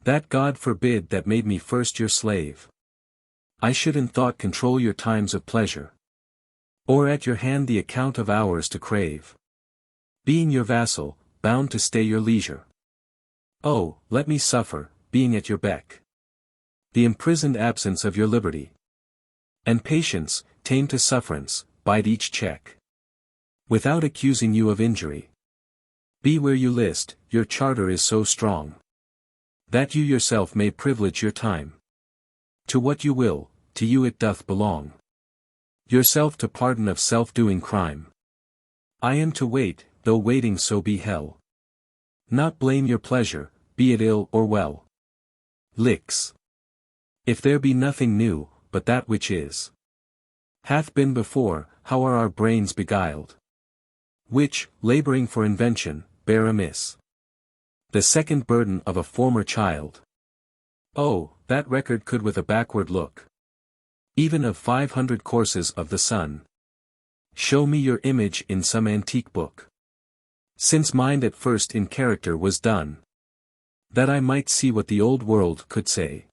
That God forbid that made me first your slave, I should in thought control your times of pleasure, or at your hand the account of hours to crave. Being your vassal, bound to stay your leisure. Oh, let me suffer, being at your beck, the imprisoned absence of your liberty. And patience, tame to sufferance, bide each check, without accusing you of injury. Be where you list, your charter is so strong, that you yourself may privilege your time. To what you will, to you it doth belong. Yourself to pardon of self-doing crime. I am to wait, though waiting so be hell. Not blame your pleasure, be it ill or well. Licks. If there be nothing new, but that which is, hath been before, how are our brains beguiled? Which, laboring for invention, bear amiss the second burden of a former child. Oh, that record could with a backward look, even of 500 courses of the sun, show me your image in some antique book. Since mind at first in character was done, that I might see what the old world could say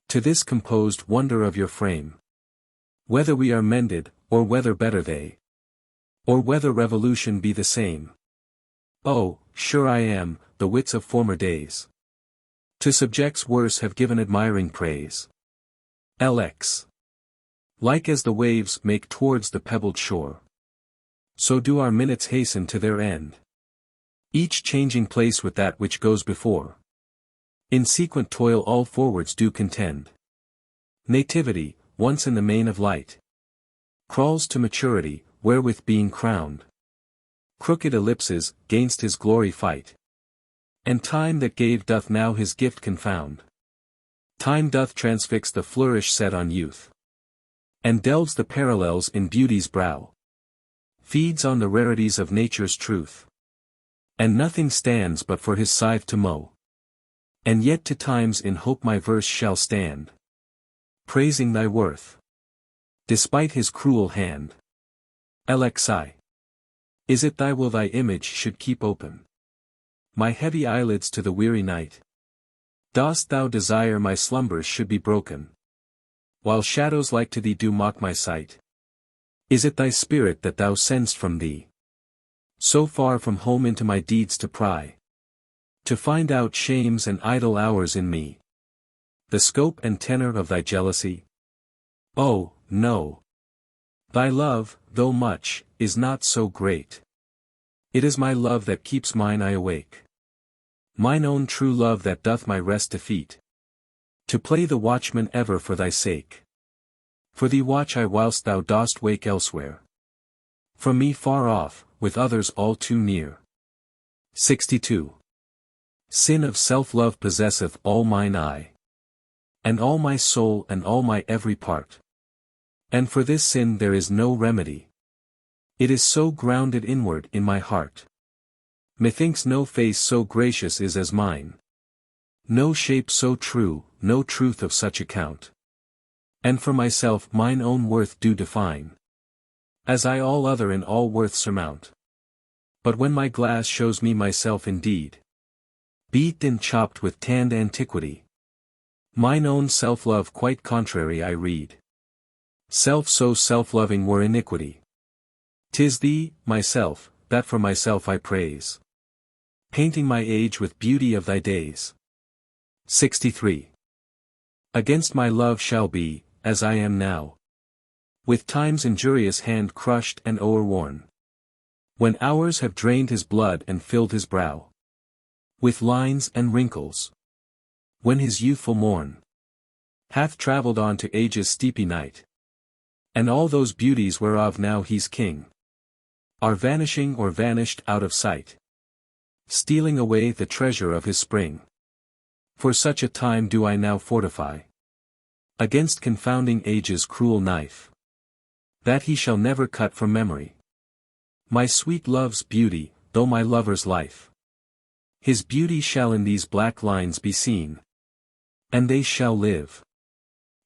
to this composed wonder of your frame. Whether we are mended, or whether better they, or whether revolution be the same. Oh, sure I am, the wits of former days to subjects worse have given admiring praise. LX. Like as the waves make towards the pebbled shore, so do our minutes hasten to their end, each changing place with that which goes before. In sequent toil all forwards do contend. Nativity, once in the main of light, crawls to maturity, wherewith being crowned, crooked ellipses, gainst his glory fight. And time that gave doth now his gift confound. Time doth transfix the flourish set on youth, and delves the parallels in beauty's brow, feeds on the rarities of nature's truth, and nothing stands but for his scythe to mow. And yet to times in hope my verse shall stand, praising thy worth, despite his cruel hand. LXI. Is it thy will thy image should keep open my heavy eyelids to the weary night? Dost thou desire my slumbers should be broken, while shadows like to thee do mock my sight? Is it thy spirit that thou send'st from thee, So far from home into my deeds to pry. To find out shames and idle hours in me. The scope and tenor of thy jealousy? Oh, no. Thy love, though much, is not so great. It is my love that keeps mine eye awake. Mine own true love that doth my rest defeat. To play the watchman ever for thy sake. For thee watch I whilst thou dost wake elsewhere. From me far off, with others all too near. 62. Sin of self-love possesseth all mine eye. And all my soul and all my every part. And for this sin there is no remedy. It is so grounded inward in my heart. Methinks no face so gracious is as mine. No shape so true, no truth of such account. And for myself mine own worth do define. As I all other in all worth surmount. But when my glass shows me myself indeed, beat and chopped with tanned antiquity, mine own self-love quite contrary I read. Self so self-loving were iniquity. 'Tis thee, myself, that for myself I praise. Painting my age with beauty of thy days. 63. Against my love shall be, as I am now. With time's injurious hand crushed and o'erworn. When hours have drained his blood and filled his brow. With lines and wrinkles. When his youthful morn hath travelled on to age's steepy night. And all those beauties whereof now he's king. Are vanishing or vanished out of sight. Stealing away the treasure of his spring. For such a time do I now fortify. Against confounding age's cruel knife. That he shall never cut from memory. My sweet love's beauty, though my lover's life. His beauty shall in these black lines be seen. And they shall live.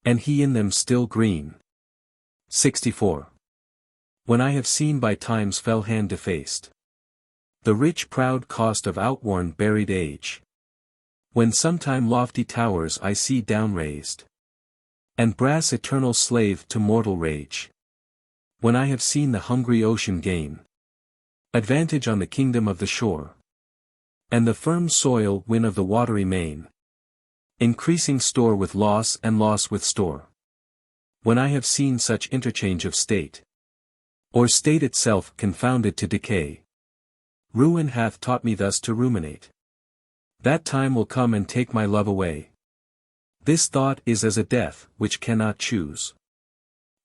And he in them still green. 64. When I have seen by time's fell hand defaced. The rich proud cost of outworn buried age. When sometime lofty towers I see down raised. And brass eternal slave to mortal rage. When I have seen the hungry ocean gain advantage on the kingdom of the shore. And the firm soil win of the watery main. Increasing store with loss and loss with store. When I have seen such interchange of state. Or state itself confounded to decay. Ruin hath taught me thus to ruminate. That time will come and take my love away. This thought is as a death which cannot choose.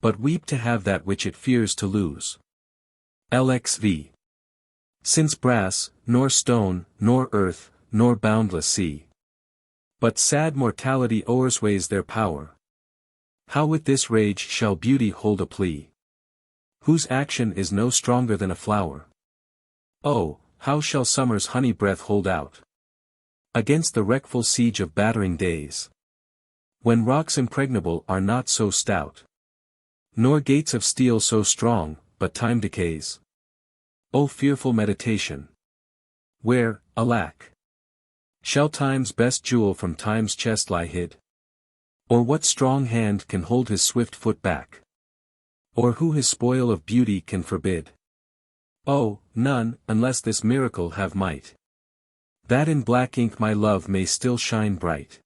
But weep to have that which it fears to lose. LXV. Since brass, nor stone, nor earth, nor boundless sea. But sad mortality o'ersweighs their power. How with this rage shall beauty hold a plea? Whose action is no stronger than a flower? Oh, how shall summer's honey breath hold out? Against the wreckful siege of battering days. When rocks impregnable are not so stout. Nor gates of steel so strong, but time decays. O fearful meditation! Where, alack! Shall time's best jewel from time's chest lie hid? Or what strong hand can hold his swift foot back? Or who his spoil of beauty can forbid? Oh, none, unless this miracle have might. That in black ink my love may still shine bright.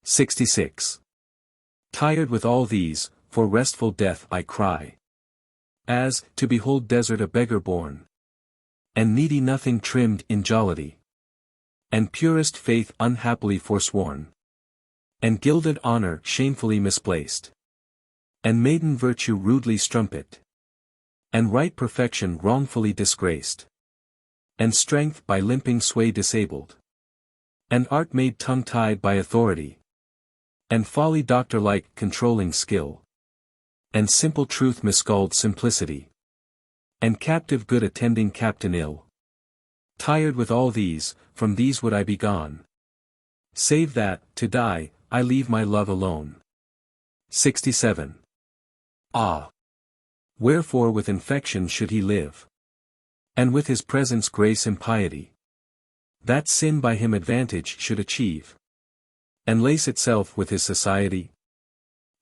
66. Tired with all these, for restful death I cry. As, to behold desert a beggar born. And needy nothing trimmed in jollity. And purest faith unhappily forsworn. And gilded honor shamefully misplaced. And maiden virtue rudely strumpet. And right perfection wrongfully disgraced. And strength by limping sway disabled. And art made tongue-tied by authority. And folly doctor-like controlling skill. And simple truth miscalled simplicity. And captive good attending captain ill. Tired with all these, from these would I be gone. Save that, to die, I leave my love alone. 67. Ah! Wherefore with infection should he live? And with his presence grace impiety. That sin by him advantage should achieve. And lace itself with his society?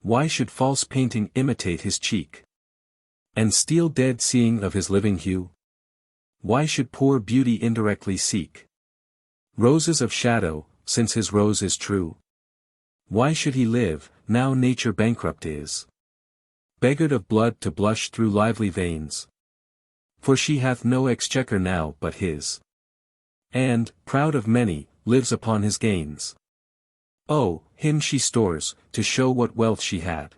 Why should false painting imitate his cheek? And steal dead seeing of his living hue? why should poor beauty indirectly seek roses of shadow, since his rose is true? Why should he live, now nature bankrupt is, beggared of blood to blush through lively veins? For she hath no exchequer now but his, and, proud of many, lives upon his gains. Oh, him she stores, to show what wealth she had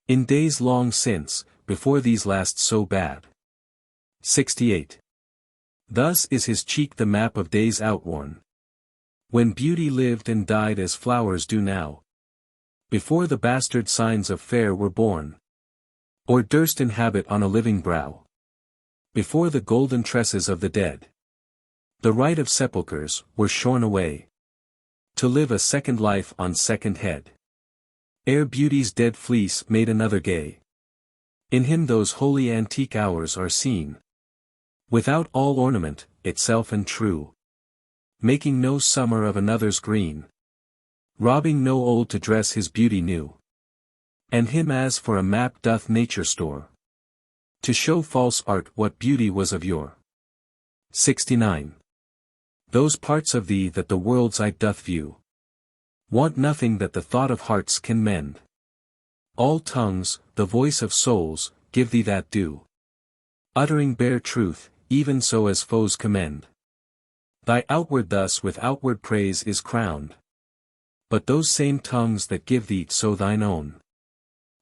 in days long since, before these last so bad. 68. Thus is his cheek the map of days outworn, when beauty lived and died as flowers do now, before the bastard signs of fair were born, or durst inhabit on a living brow, before the golden tresses of the dead, the right of sepulchres, were shorn away, to live a second life on second head, ere beauty's dead fleece made another gay. In him those holy antique hours are seen, without all ornament, itself and true, making no summer of another's green, robbing no old to dress his beauty new. And him as for a map doth nature store, to show false art what beauty was of yore. 69. Those parts of thee that the world's eye doth view, want nothing that the thought of hearts can mend. All tongues, the voice of souls, give thee that due, uttering bare truth, even so as foes commend. Thy outward thus with outward praise is crowned, but those same tongues that give thee so thine own,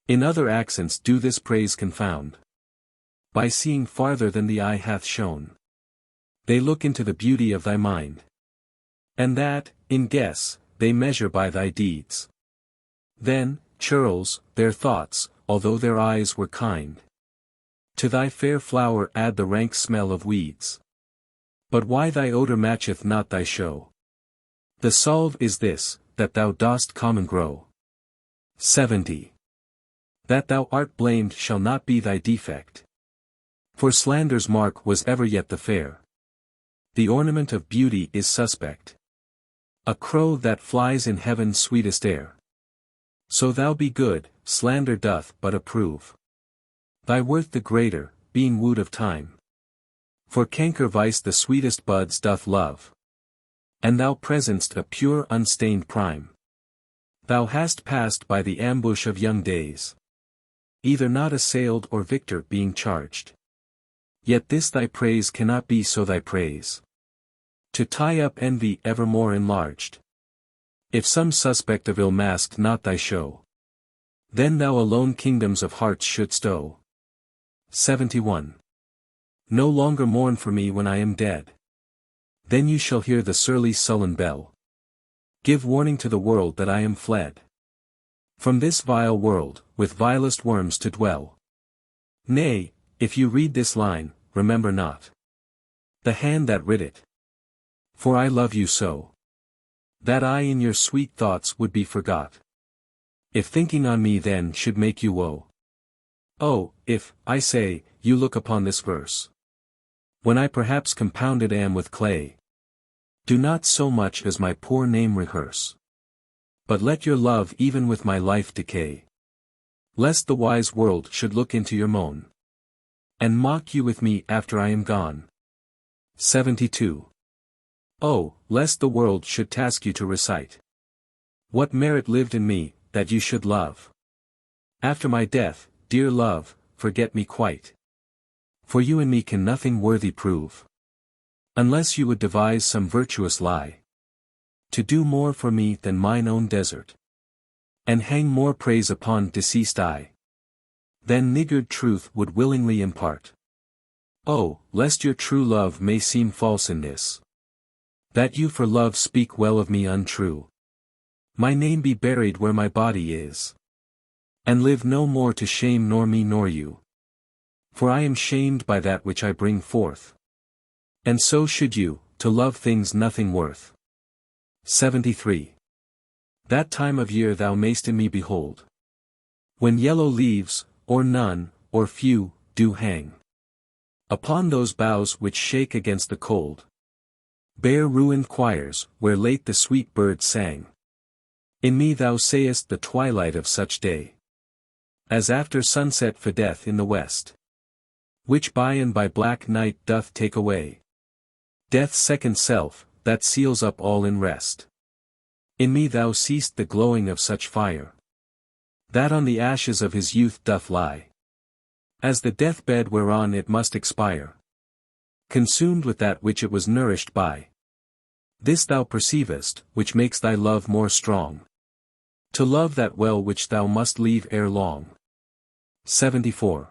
in other accents do this praise confound. By seeing farther than the eye hath shown, they look into the beauty of thy mind, and that, in guess, they measure by thy deeds. Then, churls, their thoughts, although their eyes were kind, to thy fair flower add the rank smell of weeds. But why thy odor matcheth not thy show? The solve is this, that thou dost common grow. 70. That thou art blamed shall not be thy defect, for slander's mark was ever yet the fair. The ornament of beauty is suspect, a crow that flies in heaven's sweetest air. So thou be good, slander doth but approve thy worth the greater, being wooed of time. For canker vice the sweetest buds doth love, and thou present'st a pure unstained prime. Thou hast passed by the ambush of young days, either not assailed or victor being charged. Yet this thy praise cannot be so thy praise, to tie up envy evermore enlarged. If some suspect of ill masked not thy show, then thou alone kingdoms of hearts shouldst owe. 71. No longer mourn for me when I am dead. Then you shall hear the surly sullen bell give warning to the world that I am fled from this vile world, with vilest worms to dwell. Nay, if you read this line, remember not the hand that writ it. For I love you so, that I in your sweet thoughts would be forgot, if thinking on me then should make you woe. Oh, if, I say, you look upon this verse, when I perhaps compounded am with clay, do not so much as my poor name rehearse, but let your love even with my life decay, lest the wise world should look into your moan, and mock you with me after I am gone. 72. Oh, lest the world should task you to recite what merit lived in me, that you should love after my death, dear love, forget me quite. For you and me can nothing worthy prove, unless you would devise some virtuous lie, to do more for me than mine own desert, and hang more praise upon deceased I, than niggard truth would willingly impart. Oh, lest your true love may seem false in this, that you for love speak well of me untrue, my name be buried where my body is, and live no more to shame nor me nor you. For I am shamed by that which I bring forth, and so should you, to love things nothing worth. 73. That time of year thou mayst in me behold, when yellow leaves, or none, or few, do hang upon those boughs which shake against the cold, bare ruined choirs, where late the sweet birds sang. In me thou sayest the twilight of such day, as after sunset fadeth in the west. which by and by black night doth take away. Death's second self, that seals up all in rest. In me thou seest the glowing of such fire, that on the ashes of his youth doth lie, as the death-bed whereon it must expire, consumed with that which it was nourished by. This thou perceivest, which makes thy love more strong, to love that well which thou must leave ere long. 74.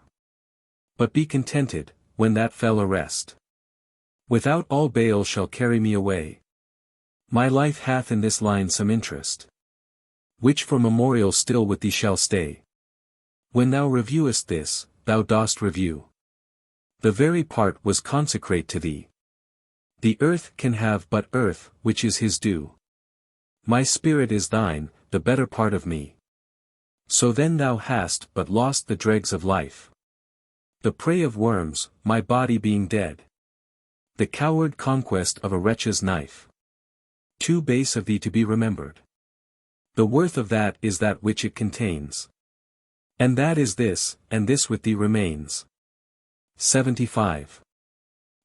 But be contented, when that fell arrest, without all bale shall carry me away. My life hath in this line some interest, which for memorial still with thee shall stay. When thou reviewest this, thou dost review the very part was consecrate to thee. The earth can have but earth, which is his due. My spirit is thine, the better part of me. So then thou hast but lost the dregs of life, the prey of worms, my body being dead, the coward conquest of a wretch's knife, too base of thee to be remembered. The worth of that is that which it contains, and that is this, and this with thee remains. 75.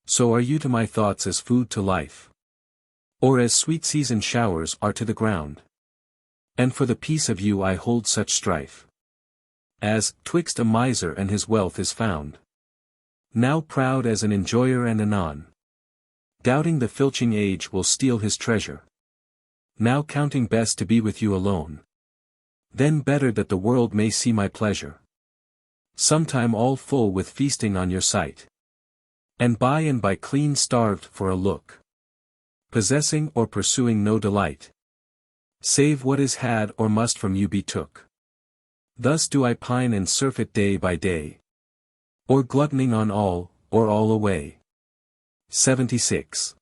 So are you to my thoughts as food to life, or as sweet season showers are to the ground. And for the peace of you I hold such strife, as, twixt a miser and his wealth is found. Now proud as an enjoyer and anon, doubting the filching age will steal his treasure. Now counting best to be with you alone, then better that the world may see my pleasure. Sometime all full with feasting on your sight, and by clean starved for a look, possessing or pursuing no delight, save what is had or must from you be took. Thus do I pine and surfeit day by day, or gluttoning on all, or all away. 76.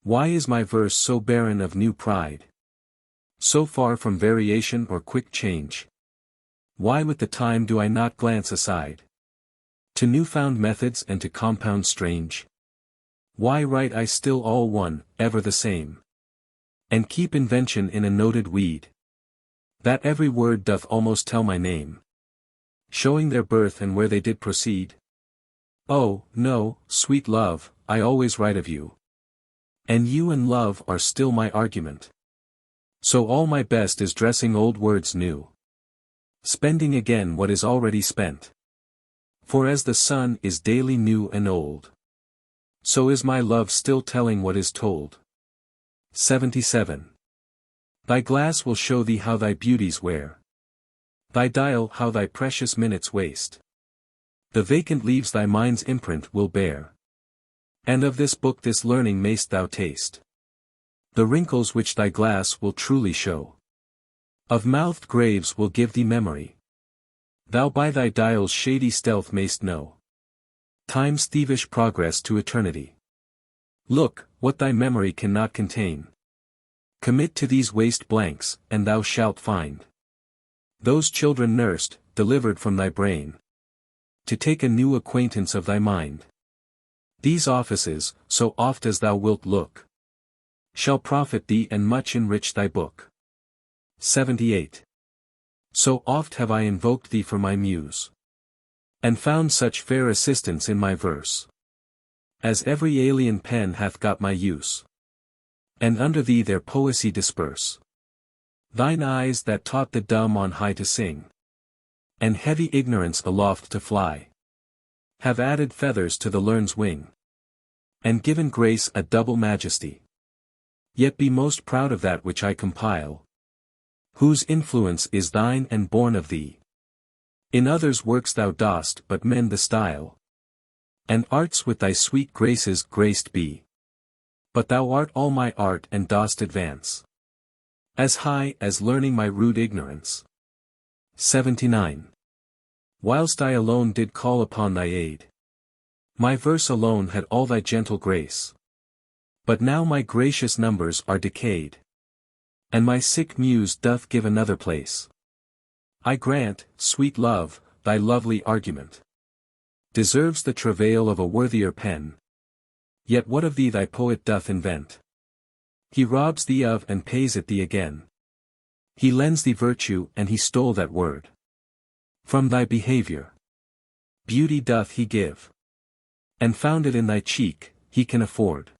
Why is my verse so barren of new pride, so far from variation or quick change? Why with the time do I not glance aside to new-found methods and to compounds strange? Why write I still all one, ever the same, and keep invention in a noted weed, that every word doth almost tell my name, showing their birth and where they did proceed? Oh, no, sweet love, I always write of you, and you and love are still my argument. So all my best is dressing old words new, spending again what is already spent. For as the sun is daily new and old, so is my love still telling what is told. 77. Thy glass will show thee how thy beauties wear, thy dial how thy precious minutes waste. The vacant leaves thy mind's imprint will bear, and of this book this learning mayst thou taste. The wrinkles which thy glass will truly show, of mouthed graves will give thee memory. Thou by thy dial's shady stealth mayst know time's thievish progress to eternity. Look, what thy memory cannot contain, commit to these waste blanks, and thou shalt find those children nursed, delivered from thy brain, to take a new acquaintance of thy mind. These offices, so oft as thou wilt look, shall profit thee and much enrich thy book. 78. So oft have I invoked thee for my muse, and found such fair assistance in my verse, as every alien pen hath got my use, and under thee their poesy disperse. Thine eyes that taught the dumb on high to sing, and heavy ignorance aloft to fly, have added feathers to the learned's wing, and given grace a double majesty. Yet be most proud of that which I compile, whose influence is thine and born of thee. In others' works thou dost but mend the style, and arts with thy sweet graces graced be. But thou art all my art and dost advance as high as learning my rude ignorance. 79. Whilst I alone did call upon thy aid, my verse alone had all thy gentle grace. But now my gracious numbers are decayed, and my sick muse doth give another place. I grant, sweet love, thy lovely argument deserves the travail of a worthier pen. Yet what of thee thy poet doth invent? He robs thee of and pays it thee again. He lends thee virtue and he stole that word from thy behavior. Beauty doth he give, and found it in thy cheek, he can afford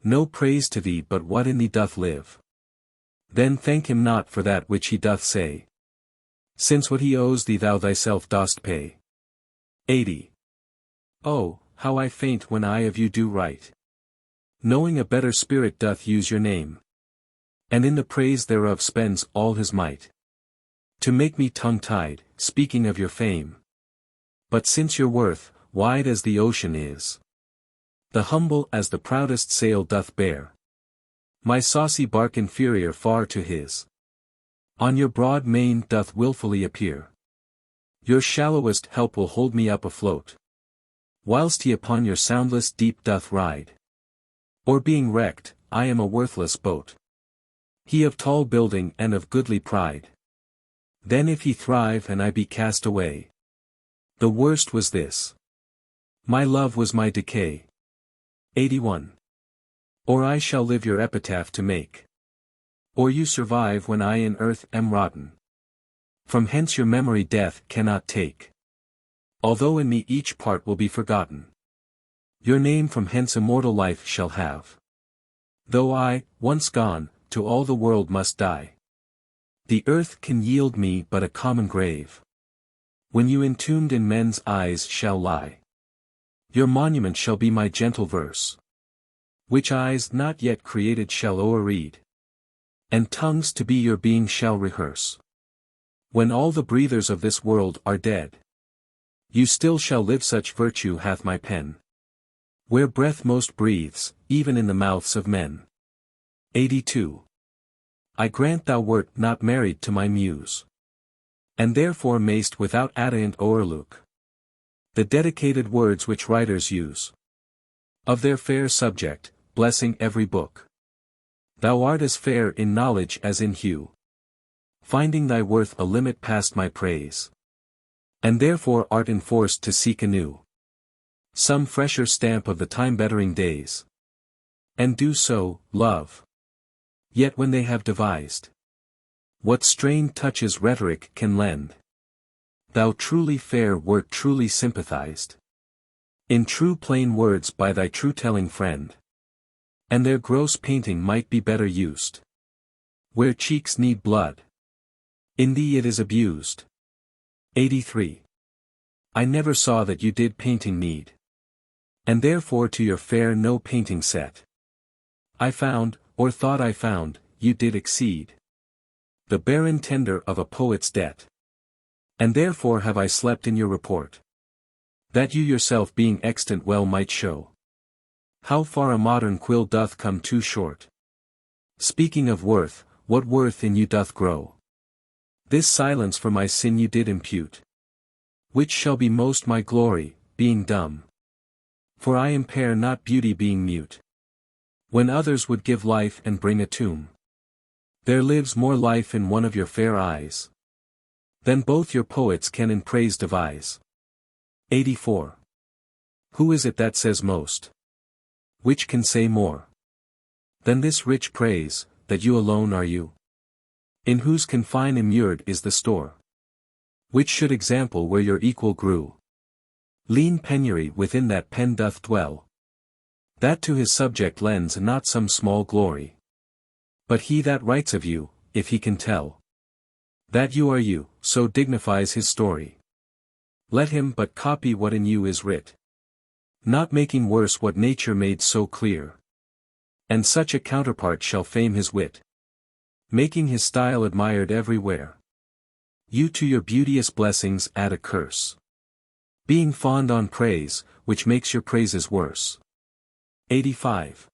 no praise to thee but what in thee doth live. Then thank him not for that which he doth say, since what he owes thee thou thyself dost pay. 80. Oh, how I faint when I of you do write, knowing a better spirit doth use your name, and in the praise thereof spends all his might, to make me tongue-tied, speaking of your fame. But since your worth, wide as the ocean is, the humble as the proudest sail doth bear, my saucy bark inferior far to his, on your broad main doth wilfully appear. Your shallowest help will hold me up afloat, whilst he upon your soundless deep doth ride. Or being wrecked, I am a worthless boat, he of tall building and of goodly pride. Then if he thrive and I be cast away, the worst was this, my love was my decay. 81. Or I shall live your epitaph to make, or you survive when I in earth am rotten. From hence your memory death cannot take, although in me each part will be forgotten. Your name from hence immortal life shall have, though I, once gone, to all the world must die. The earth can yield me but a common grave, when you entombed in men's eyes shall lie. Your monument shall be my gentle verse, which eyes not yet created shall o'er-read, and tongues to be your being shall rehearse. When all the breathers of this world are dead, you still shall live. Such virtue hath my pen, where breath most breathes, even in the mouths of men. 82. I grant thou wert not married to my muse, and therefore mayst without attaint o'erlook the dedicated words which writers use of their fair subject, blessing every book. Thou art as fair in knowledge as in hue, finding thy worth a limit past my praise, and therefore art enforced to seek anew some fresher stamp of the time-bettering days, and do so, love. Yet when they have devised what strained touches rhetoric can lend, thou truly fair wert truly sympathized in true plain words by thy true-telling friend, and their gross painting might be better used where cheeks need blood, in thee it is abused. 83. I never saw that you did painting need, and therefore to your fair no painting set. I found, or thought I found, you did exceed the barren tender of a poet's debt, and therefore have I slept in your report, that you yourself being extant well might show how far a modern quill doth come too short. Speaking of worth, what worth in you doth grow? This silence for my sin you did impute, which shall be most my glory, being dumb. For I impair not beauty being mute, when others would give life and bring a tomb. There lives more life in one of your fair eyes than both your poets can in praise devise. 84. Who is it that says most? Which can say more than this rich praise, that you alone are you, in whose confine immured is the store, which should example where your equal grew. Lean penury within that pen doth dwell, that to his subject lends not some small glory, but he that writes of you, if he can tell that you are you, so dignifies his story. Let him but copy what in you is writ, not making worse what nature made so clear, and such a counterpart shall fame his wit, making his style admired everywhere. You to your beauteous blessings add a curse, being fond on praise, which makes your praises worse. 85.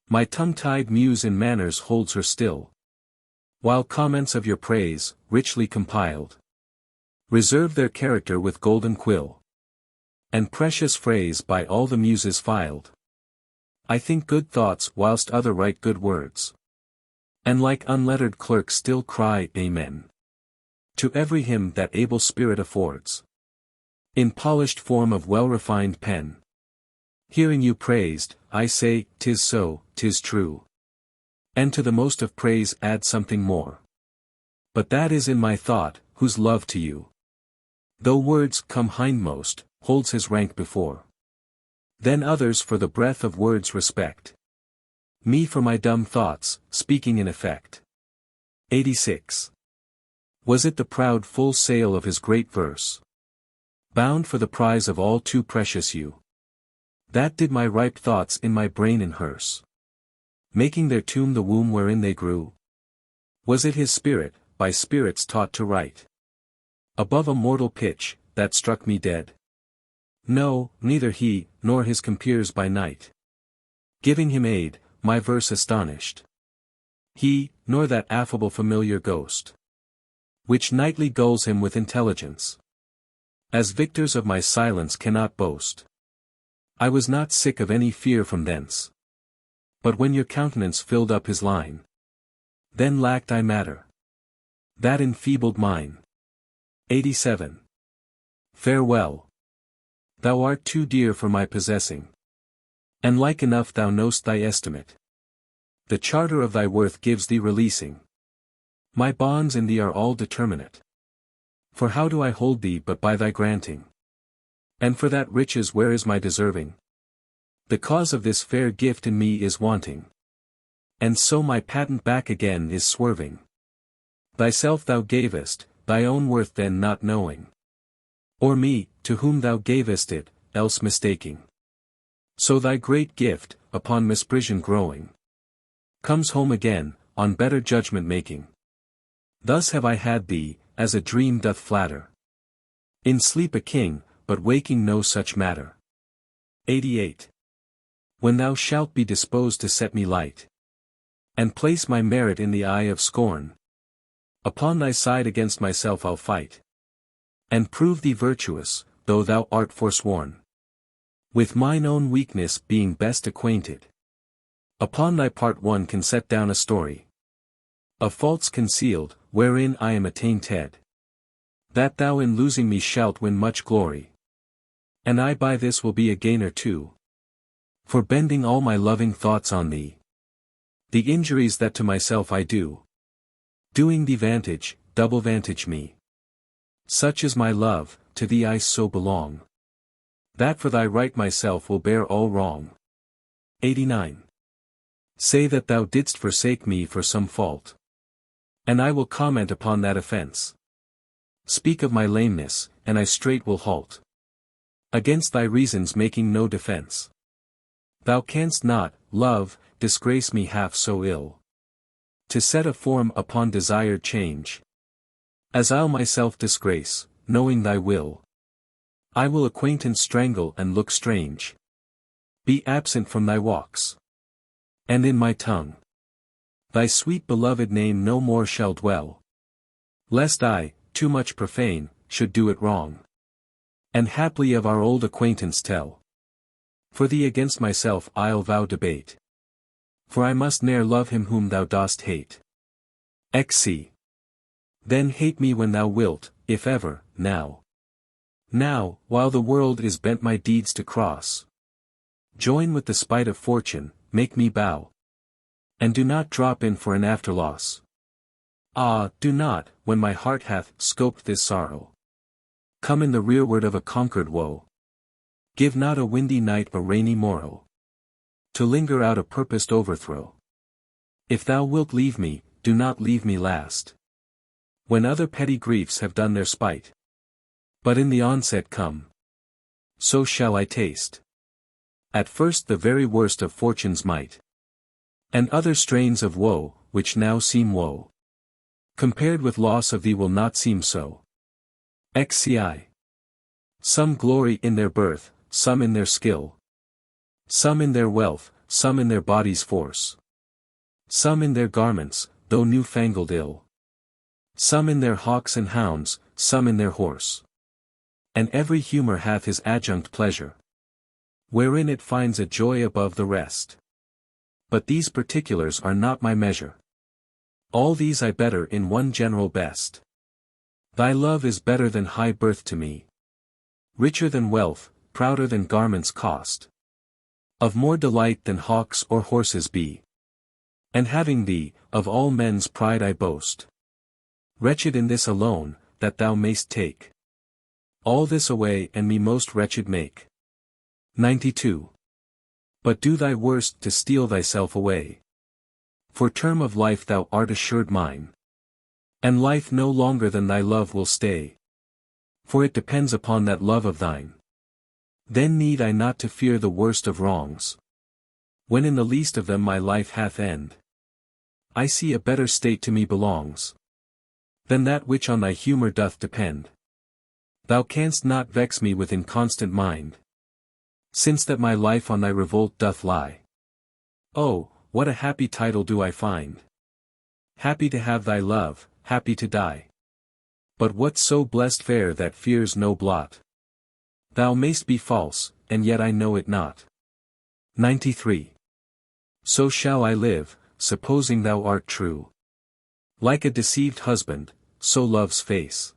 My tongue-tied muse in manners holds her still, while comments of your praise, richly compiled, reserve their character with golden quill, and precious phrase by all the muses filed. I think good thoughts whilst other write good words, and like unlettered clerks still cry Amen to every hymn that able spirit affords, in polished form of well-refined pen. Hearing you praised, I say, 'tis so, 'tis true, and to the most of praise add something more. But that is in my thought, whose love to you, though words come hindmost, holds his rank before. Then others for the breath of words respect. Me for my dumb thoughts, speaking in effect. 86. Was it the proud full sail of his great verse, bound for the prize of all too precious you, that did my ripe thoughts in my brain inhearse, making their tomb the womb wherein they grew? Was it his spirit, by spirits taught to write, above a mortal pitch, that struck me dead? No, neither he, nor his compeers by night, giving him aid, my verse astonished. He, nor that affable familiar ghost, which nightly gulls him with intelligence, as victors of my silence cannot boast. I was not sick of any fear from thence, but when your countenance filled up his line, then lacked I matter, that enfeebled mine. 87. Farewell. Thou art too dear for my possessing, and like enough thou know'st thy estimate. The charter of thy worth gives thee releasing. My bonds in thee are all determinate. For how do I hold thee but by thy granting? And for that riches where is my deserving? The cause of this fair gift in me is wanting, and so my patent back again is swerving. Thyself thou gavest, thy own worth then not knowing, or me, to whom thou gavest it, else mistaking. So thy great gift, upon misprision growing, comes home again, on better judgment making. Thus have I had thee, as a dream doth flatter. In sleep a king, but waking no such matter. 88. When thou shalt be disposed to set me light, and place my merit in the eye of scorn, upon thy side against myself I'll fight, and prove thee virtuous, though thou art forsworn. With mine own weakness being best acquainted, upon thy part one can set down a story of faults concealed, wherein I am attainted, that thou in losing me shalt win much glory, and I by this will be a gainer too, for bending all my loving thoughts on thee. The injuries that to myself I do, doing thee vantage, double vantage me. Such is my love, to thee I so belong, that for thy right myself will bear all wrong. 89. Say that thou didst forsake me for some fault, and I will comment upon that offense. Speak of my lameness, and I straight will halt, against thy reasons making no defense. Thou canst not, love, disgrace me half so ill, to set a form upon desired change, as I'll myself disgrace, knowing thy will. I will acquaintance strangle and look strange, be absent from thy walks, and in my tongue thy sweet beloved name no more shall dwell, lest I, too much profane, should do it wrong, and haply of our old acquaintance tell. For thee against myself I'll vow debate, for I must ne'er love him whom thou dost hate. Xc. Then hate me when thou wilt, if ever, now. Now, while the world is bent my deeds to cross, join with the spite of fortune, make me bow, and do not drop in for an afterloss. Ah, do not, when my heart hath scoped this sorrow, come in the rearward of a conquered woe. Give not a windy night a rainy morrow, to linger out a purposed overthrow. If thou wilt leave me, do not leave me last, when other petty griefs have done their spite, but in the onset come, so shall I taste, at first the very worst of fortune's might, and other strains of woe, which now seem woe, compared with loss of thee will not seem so. Xci. Some glory in their birth, some in their skill, some in their wealth, some in their body's force, some in their garments, though new-fangled ill, some in their hawks and hounds, some in their horse. And every humour hath his adjunct pleasure, wherein it finds a joy above the rest. But these particulars are not my measure. All these I better in one general best. Thy love is better than high birth to me, richer than wealth, prouder than garments cost, of more delight than hawks or horses be. And having thee, of all men's pride I boast. Wretched in this alone, that thou mayst take all this away and me most wretched make. 92. But do thy worst to steal thyself away. For term of life thou art assured mine. And life no longer than thy love will stay. For it depends upon that love of thine. Then need I not to fear the worst of wrongs. When in the least of them my life hath end. I see a better state to me belongs. Than that which on thy humour doth depend. Thou canst not vex me with inconstant mind. Since that my life on thy revolt doth lie. Oh, what a happy title do I find. Happy to have thy love, happy to die. But what's so blessed fair that fears no blot? Thou mayst be false, and yet I know it not. 93. So shall I live, supposing thou art true. Like a deceived husband, so love's face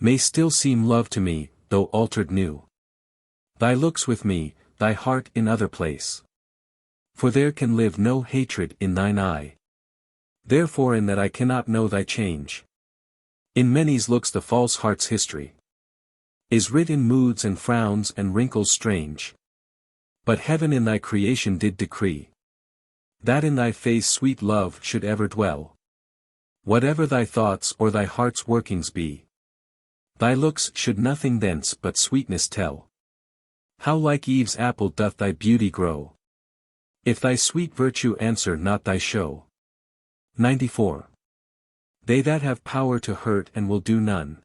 may still seem love to me, though altered new. Thy looks with me, thy heart in other place. For there can live no hatred in thine eye. Therefore in that I cannot know thy change. In many's looks the false heart's history is writ in moods and frowns and wrinkles strange. But heaven in thy creation did decree that in thy face sweet love should ever dwell. Whatever thy thoughts or thy heart's workings be, thy looks should nothing thence but sweetness tell. How like Eve's apple doth thy beauty grow, if thy sweet virtue answer not thy show. 94. They that have power to hurt and will do none,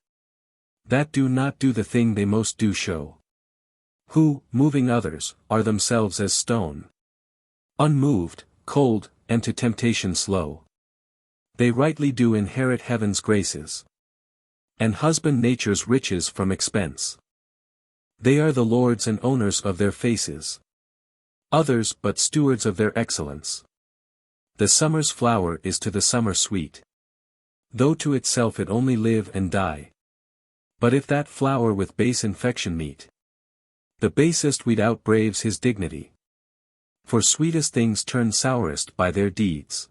that do not do the thing they most do show. Who, moving others, are themselves as stone, unmoved, cold, and to temptation slow. They rightly do inherit heaven's graces, and husband nature's riches from expense. They are the lords and owners of their faces. Others but stewards of their excellence. The summer's flower is to the summer sweet, though to itself it only live and die. But if that flower with base infection meet, the basest weed outbraves his dignity. For sweetest things turn sourest by their deeds.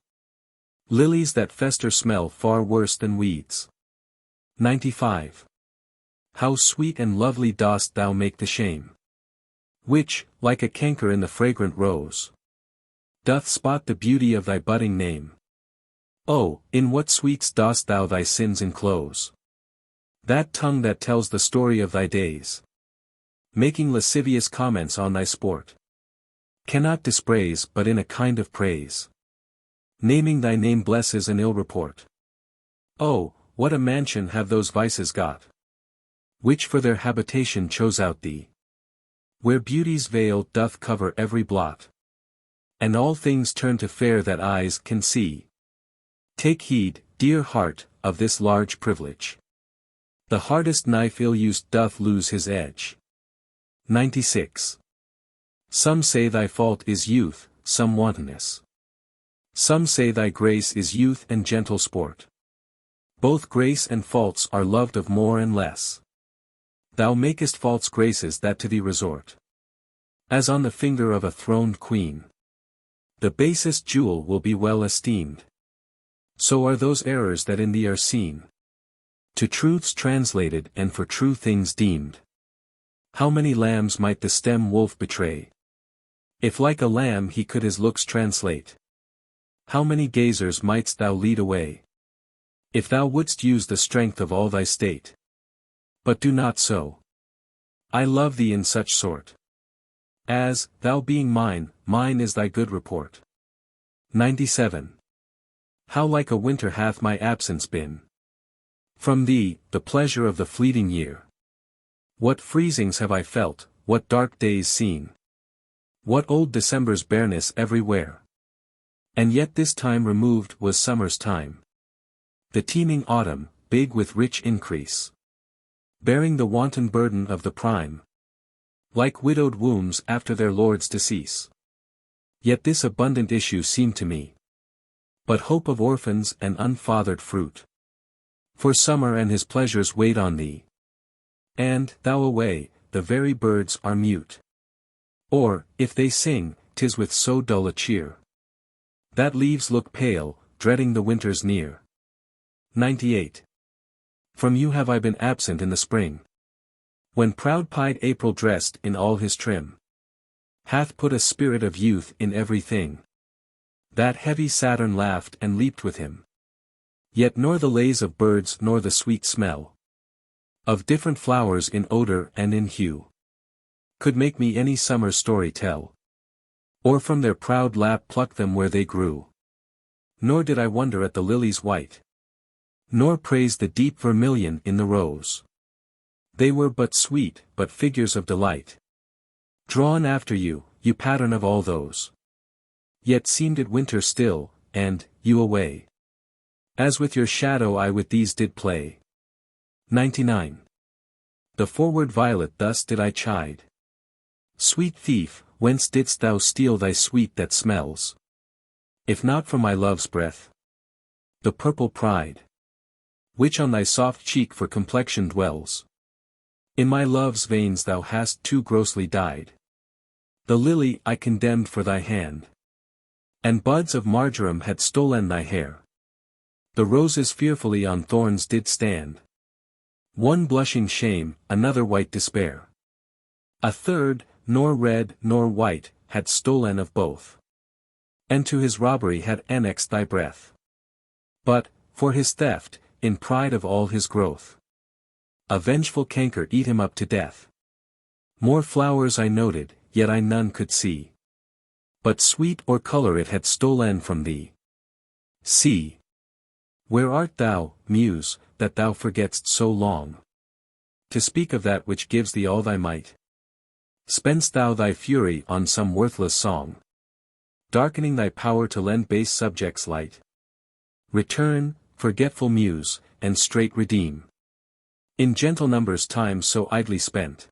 Lilies that fester smell far worse than weeds. 95. How sweet and lovely dost thou make the shame, which, like a canker in the fragrant rose, doth spot the beauty of thy budding name. Oh, in what sweets dost thou thy sins enclose? That tongue that tells the story of thy days, making lascivious comments on thy sport, cannot dispraise but in a kind of praise. Naming thy name blesses an ill report. Oh, what a mansion have those vices got, which for their habitation chose out thee, where beauty's veil doth cover every blot, and all things turn to fair that eyes can see. Take heed, dear heart, of this large privilege. The hardest knife ill-used doth lose his edge. 96. Some say thy fault is youth, some wantonness. Some say thy grace is youth and gentle sport. Both grace and faults are loved of more and less. Thou makest false graces that to thee resort, as on the finger of a throned queen. The basest jewel will be well esteemed. So are those errors that in thee are seen, to truths translated and for true things deemed. How many lambs might the stem wolf betray, if like a lamb he could his looks translate? How many gazers mightst thou lead away, if thou wouldst use the strength of all thy state? But do not so. I love thee in such sort, as, thou being mine, mine is thy good report. 97. How like a winter hath my absence been from thee, the pleasure of the fleeting year. What freezings have I felt, what dark days seen, what old December's bareness everywhere. And yet this time removed was summer's time, the teeming autumn, big with rich increase, bearing the wanton burden of the prime, like widowed wombs after their lord's decease. Yet this abundant issue seemed to me but hope of orphans and unfathered fruit. For summer and his pleasures wait on thee, and, thou away, the very birds are mute. Or, if they sing, 'tis with so dull a cheer, that leaves look pale, dreading the winter's near. 98. From you have I been absent in the spring, when proud-pied April dressed in all his trim hath put a spirit of youth in everything. That heavy Saturn laughed and leaped with him. Yet nor the lays of birds nor the sweet smell of different flowers in odor and in hue could make me any summer story tell, or from their proud lap pluck them where they grew. Nor did I wonder at the lilies white, nor praise the deep vermilion in the rose. They were but sweet, but figures of delight, drawn after you, you pattern of all those. Yet seemed it winter still, and, you away. As with your shadow I with these did play. 99. The forward violet thus did I chide. Sweet thief, whence didst thou steal thy sweet that smells? If not from my love's breath. The purple pride, which on thy soft cheek for complexion dwells. In my love's veins thou hast too grossly dyed. The lily I condemned for thy hand. And buds of marjoram had stolen thy hair. The roses fearfully on thorns did stand. One blushing shame, another white despair. A third, nor red nor white, had stolen of both. And to his robbery had annexed thy breath. But, for his theft, in pride of all his growth, a vengeful canker eat him up to death. More flowers I noted, yet I none could see. But sweet or color it had stolen from thee. See. Where art thou, Muse, that thou forget'st so long to speak of that which gives thee all thy might? Spend'st thou thy fury on some worthless song, darkening thy power to lend base subjects light? Return, forgetful Muse, and straight redeem in gentle numbers time so idly spent.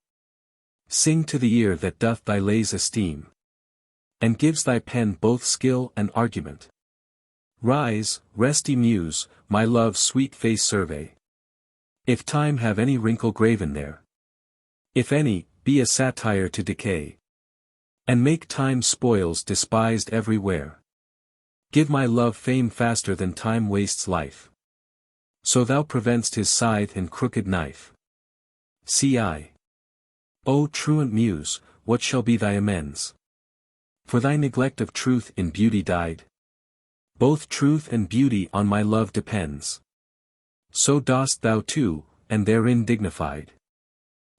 Sing to the ear that doth thy lays esteem, and gives thy pen both skill and argument. Rise, resty Muse, my love's sweet face survey. If time have any wrinkle graven there, if any, be a satire to decay, and make time's spoils despised everywhere. Give my love fame faster than time wastes life, so thou prevent'st his scythe and crooked knife. C.I. O truant Muse, what shall be thy amends for thy neglect of truth in beauty died? Both truth and beauty on my love depends. So dost thou too, and therein dignified.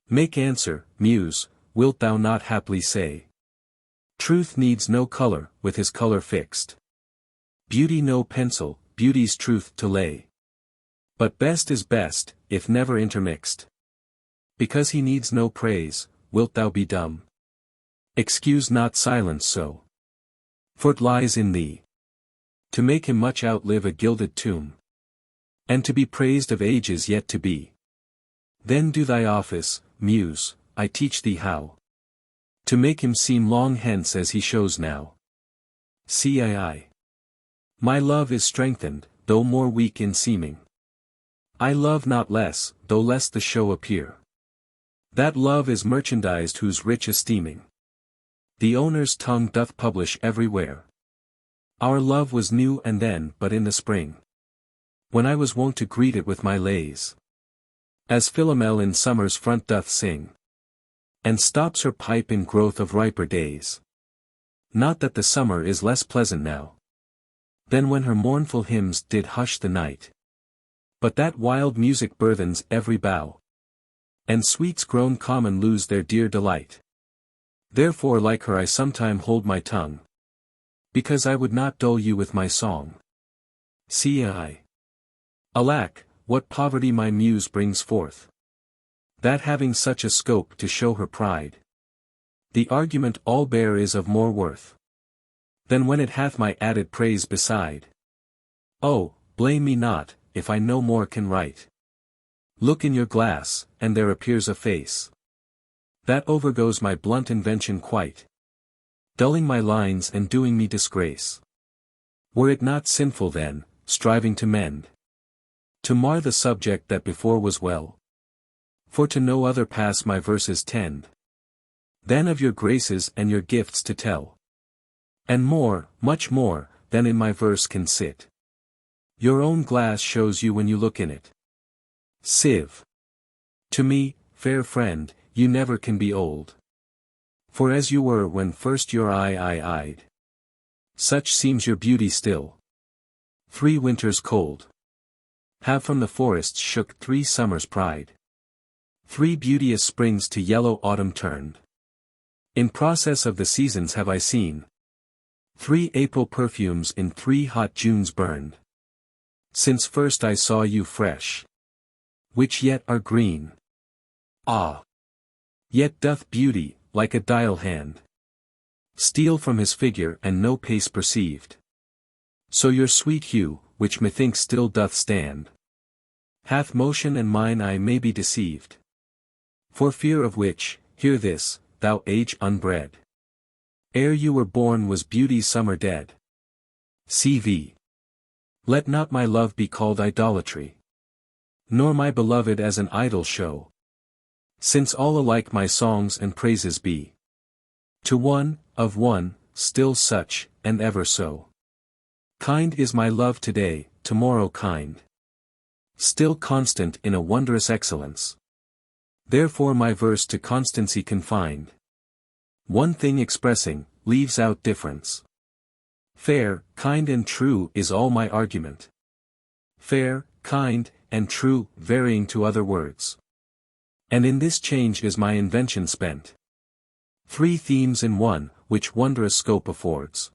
Make answer, Muse, wilt thou not haply say? Truth needs no color, with his color fixed. Beauty no pencil, beauty's truth to lay. But best is best, if never intermixed. Because he needs no praise, wilt thou be dumb? Excuse not silence so. For 't lies in thee to make him much outlive a gilded tomb, and to be praised of ages yet to be. Then do thy office, Muse, I teach thee how to make him seem long hence as he shows now. Cii. My love is strengthened, though more weak in seeming. I love not less, though less the show appear. That love is merchandised whose rich esteeming the owner's tongue doth publish everywhere. Our love was new and then but in the spring, when I was wont to greet it with my lays, as Philomel in summer's front doth sing, and stops her pipe in growth of riper days. Not that the summer is less pleasant now than when her mournful hymns did hush the night, but that wild music burthens every bough, and sweets grown common lose their dear delight. Therefore like her I sometime hold my tongue, because I would not dull you with my song. Cii. Alack, what poverty my Muse brings forth, that having such a scope to show her pride, the argument all bare is of more worth than when it hath my added praise beside. Oh, blame me not, if I no more can write. Look in your glass, and there appears a face that overgoes my blunt invention quite, dulling my lines and doing me disgrace. Were it not sinful then, striving to mend, to mar the subject that before was well? For to no other pass my verses tend than of your graces and your gifts to tell. And more, much more, than in my verse can sit. Your own glass shows you when you look in it. Civ. To me, fair friend, you never can be old. For as you were when first your eye I eyed, such seems your beauty still. 3 winters cold have from the forests shook 3 summers' pride. 3 beauteous springs to yellow autumn turned. In process of the seasons have I seen 3 April perfumes in 3 hot Junes burned. Since first I saw you fresh, which yet are green. Ah! Yet doth beauty, like a dial hand, steal from his figure and no pace perceived. So your sweet hue, which methinks still doth stand, hath motion and mine eye may be deceived. For fear of which, hear this, thou age unbred. Ere you were born was beauty's summer dead. CV. Let not my love be called idolatry, nor my beloved as an idol show. Since all alike my songs and praises be to one, of one, still such, and ever so. Kind is my love today, tomorrow kind, still constant in a wondrous excellence. Therefore my verse to constancy confined, one thing expressing, leaves out difference. Fair, kind and true is all my argument. Fair, kind, and true, varying to other words. And in this change is my invention spent. 3 themes in one, which wondrous scope affords.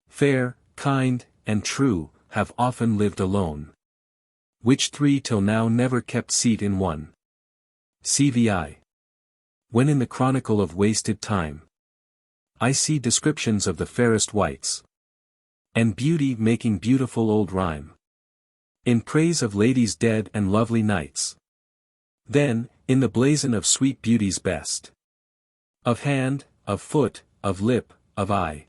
Fair, kind, and true, have often lived alone, which 3 till now never kept seat in one. CVI. When in the chronicle of wasted time, I see descriptions of the fairest wights, and beauty making beautiful old rhyme, in praise of ladies dead and lovely knights. Then, in the blazon of sweet beauty's best, of hand, of foot, of lip, of eye,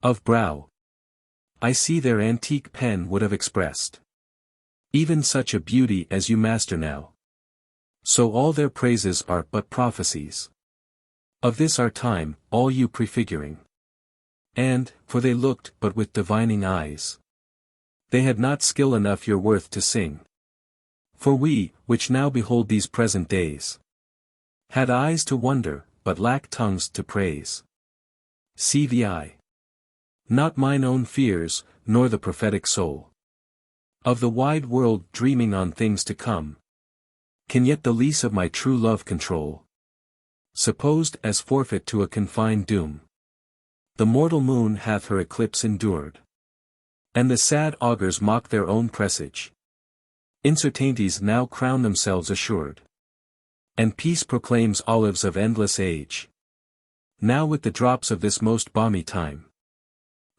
of brow, I see their antique pen would have expressed even such a beauty as you master now. So all their praises are but prophecies of this our time, all you prefiguring. And, for they looked but with divining eyes, they had not skill enough your worth to sing. For we, which now behold these present days, had eyes to wonder, but lack tongues to praise. CVI. Not mine own fears, nor the prophetic soul of the wide world dreaming on things to come, can yet the lease of my true love control, supposed as forfeit to a confined doom. The mortal moon hath her eclipse endured, and the sad augurs mock their own presage. Incertainties now crown themselves assured, and peace proclaims olives of endless age. Now with the drops of this most balmy time,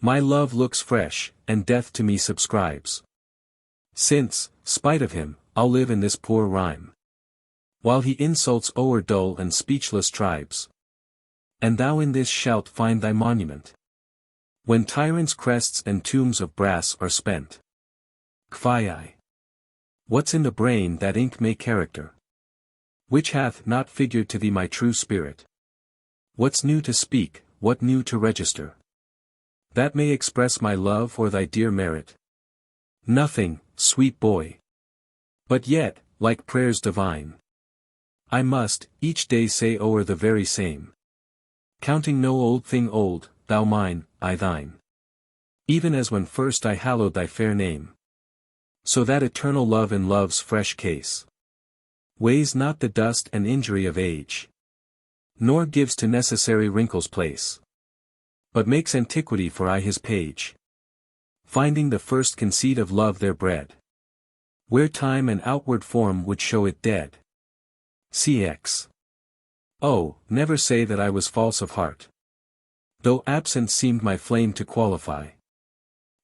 my love looks fresh, and death to me subscribes. Since, spite of him, I'll live in this poor rhyme, while he insults o'er dull and speechless tribes. And thou in this shalt find thy monument, when tyrants' crests and tombs of brass are spent. Kvi. What's in the brain that ink may character, which hath not figured to thee my true spirit? What's new to speak, what new to register, that may express my love or thy dear merit? Nothing, sweet boy. But yet, like prayers divine, I must, each day say o'er the very same, counting no old thing old, thou mine, I thine. Even as when first I hallowed thy fair name. So that eternal love in love's fresh case weighs not the dust and injury of age, nor gives to necessary wrinkles place, but makes antiquity for aye his page, finding the first conceit of love there bred, where time and outward form would show it dead. CX. Oh, never say that I was false of heart, though absent seemed my flame to qualify.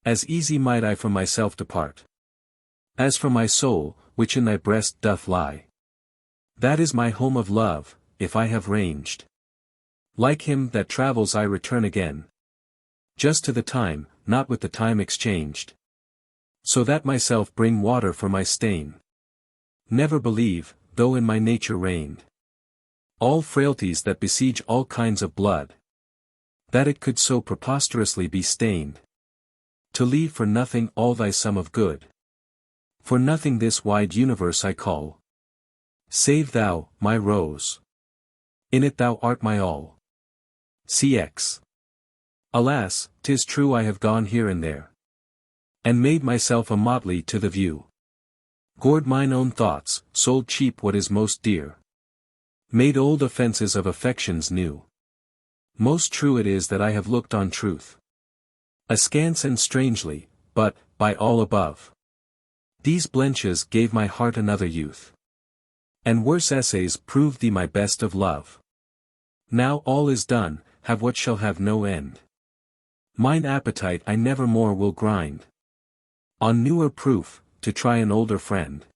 As easy might I from myself depart, as from my soul, which in thy breast doth lie. That is my home of love, if I have ranged. Like him that travels I return again, just to the time, not with the time exchanged, so that myself bring water for my stain. Never believe, though in my nature reigned all frailties that besiege all kinds of blood, that it could so preposterously be stained, to leave for nothing all thy sum of good. For nothing this wide universe I call, save thou, my rose. In it thou art my all. cx. Alas, 'tis true I have gone here and there, and made myself a motley to the view. Gored mine own thoughts, sold cheap what is most dear. Made old offences of affections new. Most true it is that I have looked on truth askance and strangely, but, by all above, these blenches gave my heart another youth. And worse essays proved thee my best of love. Now all is done, have what shall have no end. Mine appetite I never more will grind on newer proof, to try an older friend.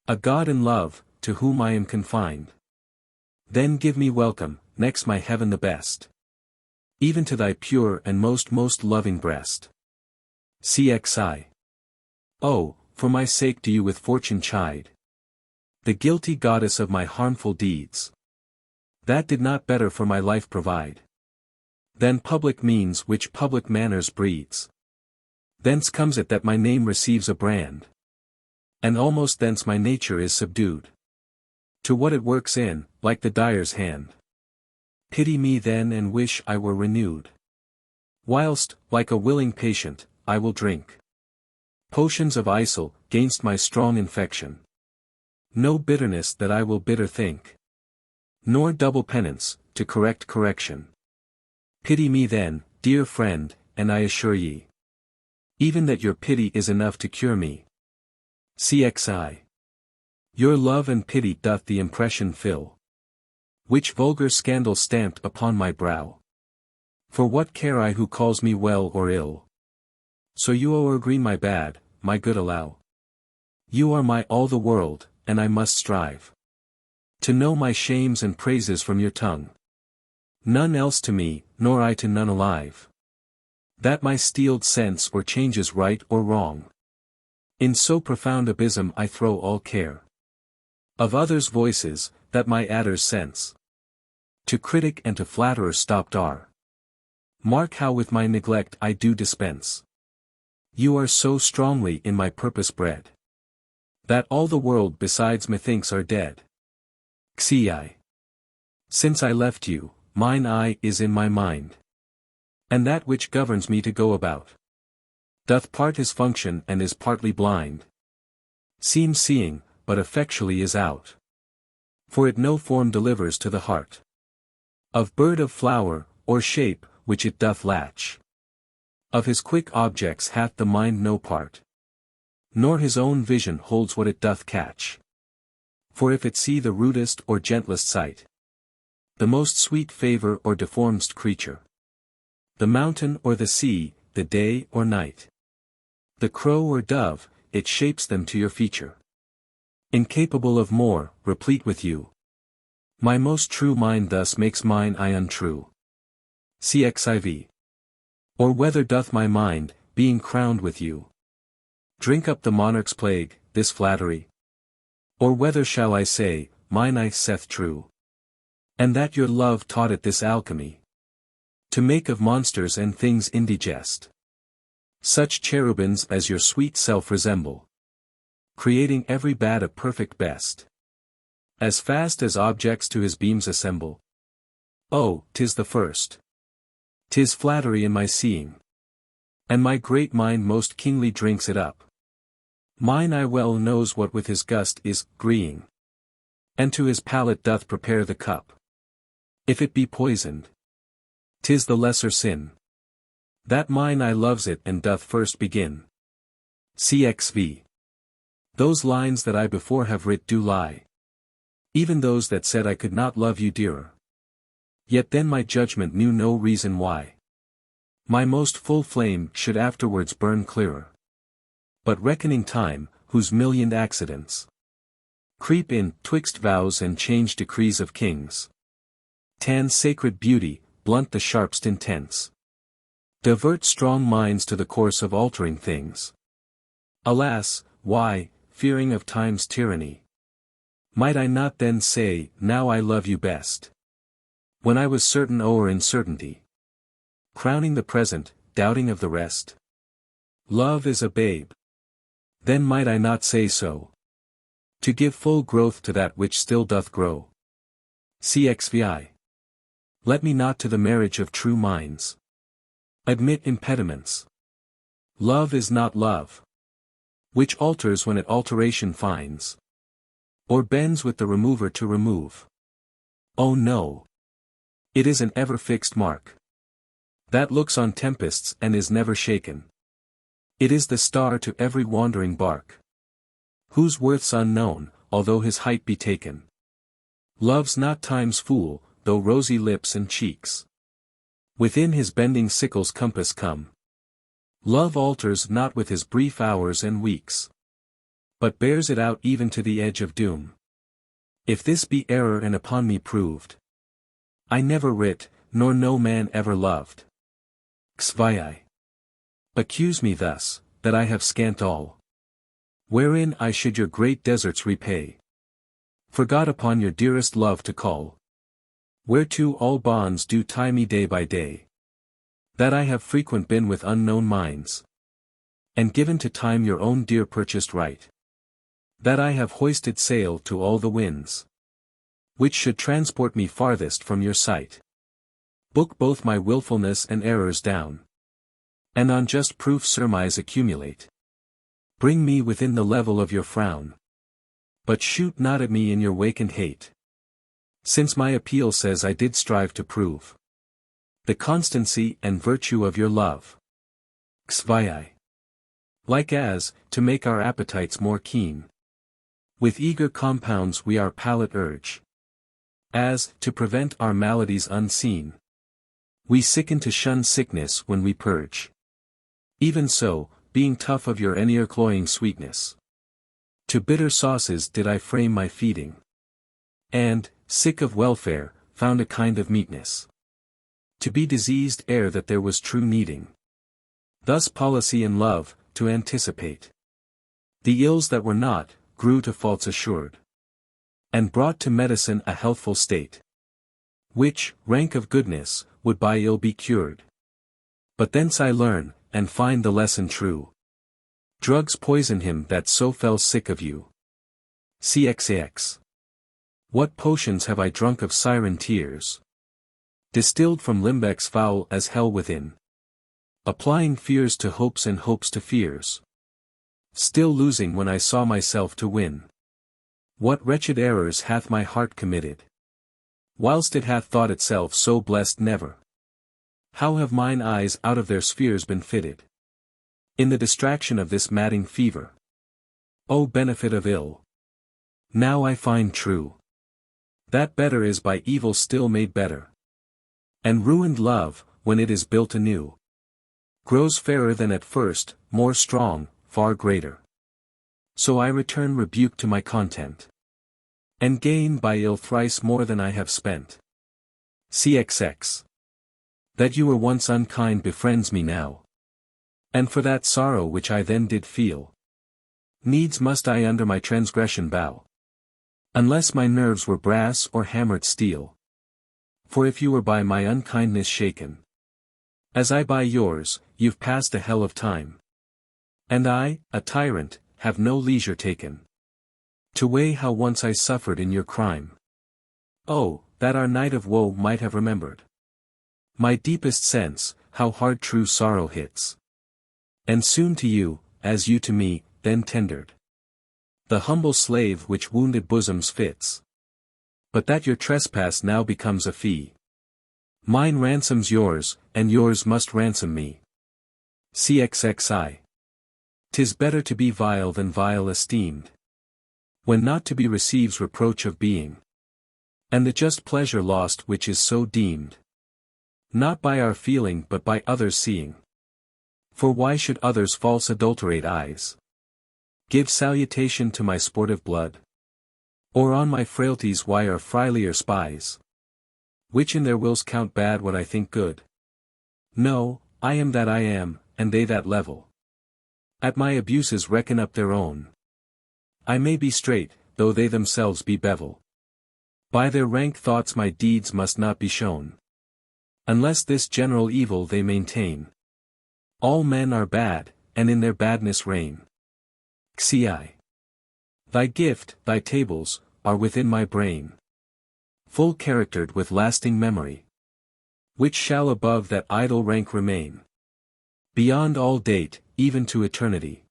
A God in love, to whom I am confined. Then give me welcome, next my heaven the best. Even to thy pure and most loving breast. Cxi. Oh, for my sake do you with fortune chide the guilty goddess of my harmful deeds. That did not better for my life provide than public means which public manners breeds. Thence comes it that my name receives a brand, and almost thence my nature is subdued to what it works in, like the dyer's hand. Pity me then and wish I were renewed. Whilst, like a willing patient, I will drink potions of isle, gainst my strong infection. No bitterness that I will bitter think, nor double penance, to correct correction. Pity me then, dear friend, and I assure ye, even that your pity is enough to cure me. Cxi. Your love and pity doth the impression fill, which vulgar scandal stamped upon my brow. For what care I who calls me well or ill? So you o'ergreen my bad, my good allow. You are my all the world, and I must strive to know my shames and praises from your tongue. None else to me, nor I to none alive, that my steeled sense or changes right or wrong. In so profound abysm I throw all care of others' voices, that my adder's sense to critic and to flatterer stopped are. Mark how with my neglect I do dispense. You are so strongly in my purpose bred, that all the world besides methinks are dead. Xi. Since I left you, mine eye is in my mind, and that which governs me to go about doth part his function and is partly blind. Seems seeing, but effectually is out. For it no form delivers to the heart of bird of flower, or shape, which it doth latch. Of his quick objects hath the mind no part, nor his own vision holds what it doth catch. For if it see the rudest or gentlest sight, the most sweet favour or deformedst creature, the mountain or the sea, the day or night, the crow or dove, it shapes them to your feature. Incapable of more, replete with you. My most true mind thus makes mine eye untrue. Cxiv. Or whether doth my mind, being crowned with you, drink up the monarch's plague, this flattery? Or whether shall I say, mine eye saith true, and that your love taught it this alchemy, to make of monsters and things indigest such cherubins as your sweet self resemble, creating every bad a perfect best, as fast as objects to his beams assemble? Oh, 'tis the first. 'Tis flattery in my seeing, and my great mind most keenly drinks it up. Mine eye well knows what with his gust is greeing, and to his palate doth prepare the cup. If it be poisoned, 'tis the lesser sin, that mine eye loves it and doth first begin. Cxv. Those lines that I before have writ do lie, even those that said I could not love you dearer. Yet then my judgment knew no reason why my most full flame should afterwards burn clearer. But reckoning time, whose millioned accidents creep in, twixt vows and change decrees of kings, tan sacred beauty, blunt the sharpest intents, divert strong minds to the course of altering things. Alas, why, fearing of time's tyranny, might I not then say, now I love you best, when I was certain o'er uncertainty, crowning the present, doubting of the rest? Love is a babe. Then might I not say so, to give full growth to that which still doth grow? Cxvi. Let me not to the marriage of true minds admit impediments. Love is not love, which alters when it alteration finds, or bends with the remover to remove. Oh no! It is an ever-fixed mark, that looks on tempests and is never shaken. It is the star to every wandering bark, whose worth's unknown, although his height be taken. Love's not time's fool, though rosy lips and cheeks within his bending sickle's compass come. Love alters not with his brief hours and weeks, but bears it out even to the edge of doom. If this be error and upon me proved, I never writ, nor no man ever loved. Xvi. Accuse me thus, that I have scant all, wherein I should your great deserts repay. Forgot upon your dearest love to call, whereto all bonds do tie me day by day. That I have frequent been with unknown minds, and given to time your own dear purchased right. That I have hoisted sail to all the winds, which should transport me farthest from your sight. Book both my wilfulness and errors down, and on just proof surmise accumulate. Bring me within the level of your frown, but shoot not at me in your wakened hate. Since my appeal says I did strive to prove the constancy and virtue of your love. Xvi. Like as, to make our appetites more keen, with eager compounds we our palate urge. As, to prevent our maladies unseen, we sicken to shun sickness when we purge. Even so, being tough of your ear-cloying sweetness, to bitter sauces did I frame my feeding, and, sick of welfare, found a kind of meekness, to be diseased ere that there was true needing. Thus policy and love, to anticipate the ills that were not, grew to faults assured, and brought to medicine a healthful state, which, rank of goodness, would by ill be cured. But thence I learn, and find the lesson true. Drugs poison him that so fell sick of you. Cxax. What potions have I drunk of siren tears, distilled from limbex foul as hell within, applying fears to hopes and hopes to fears, still losing when I saw myself to win. What wretched errors hath my heart committed, whilst it hath thought itself so blessed never? How have mine eyes out of their spheres been fitted, in the distraction of this madding fever? O benefit of ill! Now I find true, that better is by evil still made better. And ruined love, when it is built anew, grows fairer than at first, more strong, far greater. So I return rebuke to my content, and gain by ill thrice more than I have spent. Cxx. That you were once unkind befriends me now, and for that sorrow which I then did feel, needs must I under my transgression bow, unless my nerves were brass or hammered steel. For if you were by my unkindness shaken, as I by yours, you've passed a hell of time. And I, a tyrant, have no leisure taken to weigh how once I suffered in your crime. Oh, that our night of woe might have remembered my deepest sense, how hard true sorrow hits. And soon to you, as you to me, then tendered the humble slave which wounded bosoms fits. But that your trespass now becomes a fee, mine ransoms yours, and yours must ransom me. Cxxi. 'Tis better to be vile than vile esteemed, when not to be receives reproach of being, and the just pleasure lost which is so deemed, not by our feeling but by others seeing. For why should others false adulterate eyes give salutation to my sportive blood? Or on my frailties why are frilier spies, which in their wills count bad what I think good? No, I am that I am, and they that level at my abuses reckon up their own. I may be straight, though they themselves be bevel. By their rank thoughts my deeds must not be shown, unless this general evil they maintain. All men are bad, and in their badness reign. Xi. Thy gift, thy tables, are within my brain, full charactered with lasting memory. which shall above that idle rank remain, beyond all date, even to eternity.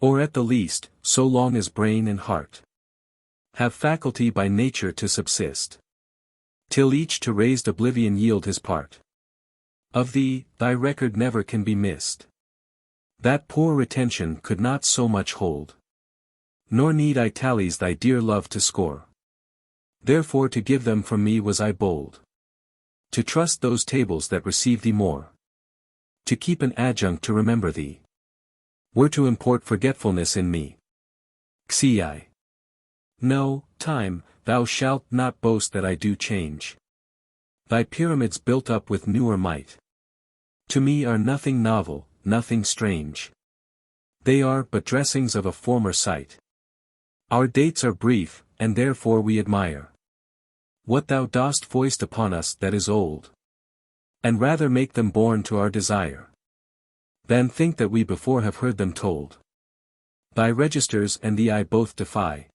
Or at the least, so long as brain and heart have faculty by nature to subsist, till each to raised oblivion yield his part. Of thee, thy record never can be missed. That poor retention could not so much hold. Nor need I tallies thy dear love to score. Therefore to give them from me was I bold. To trust those tables that receive thee more. To keep an adjunct to remember thee, were to import forgetfulness in me. Xi. No, time, thou shalt not boast that I do change. Thy pyramids built up with newer might, to me are nothing novel, nothing strange. They are but dressings of a former sight. Our dates are brief, and therefore we admire what thou dost foist upon us that is old, and rather make them born to our desire, than think that we before have heard them told. Thy registers and thee I both defy,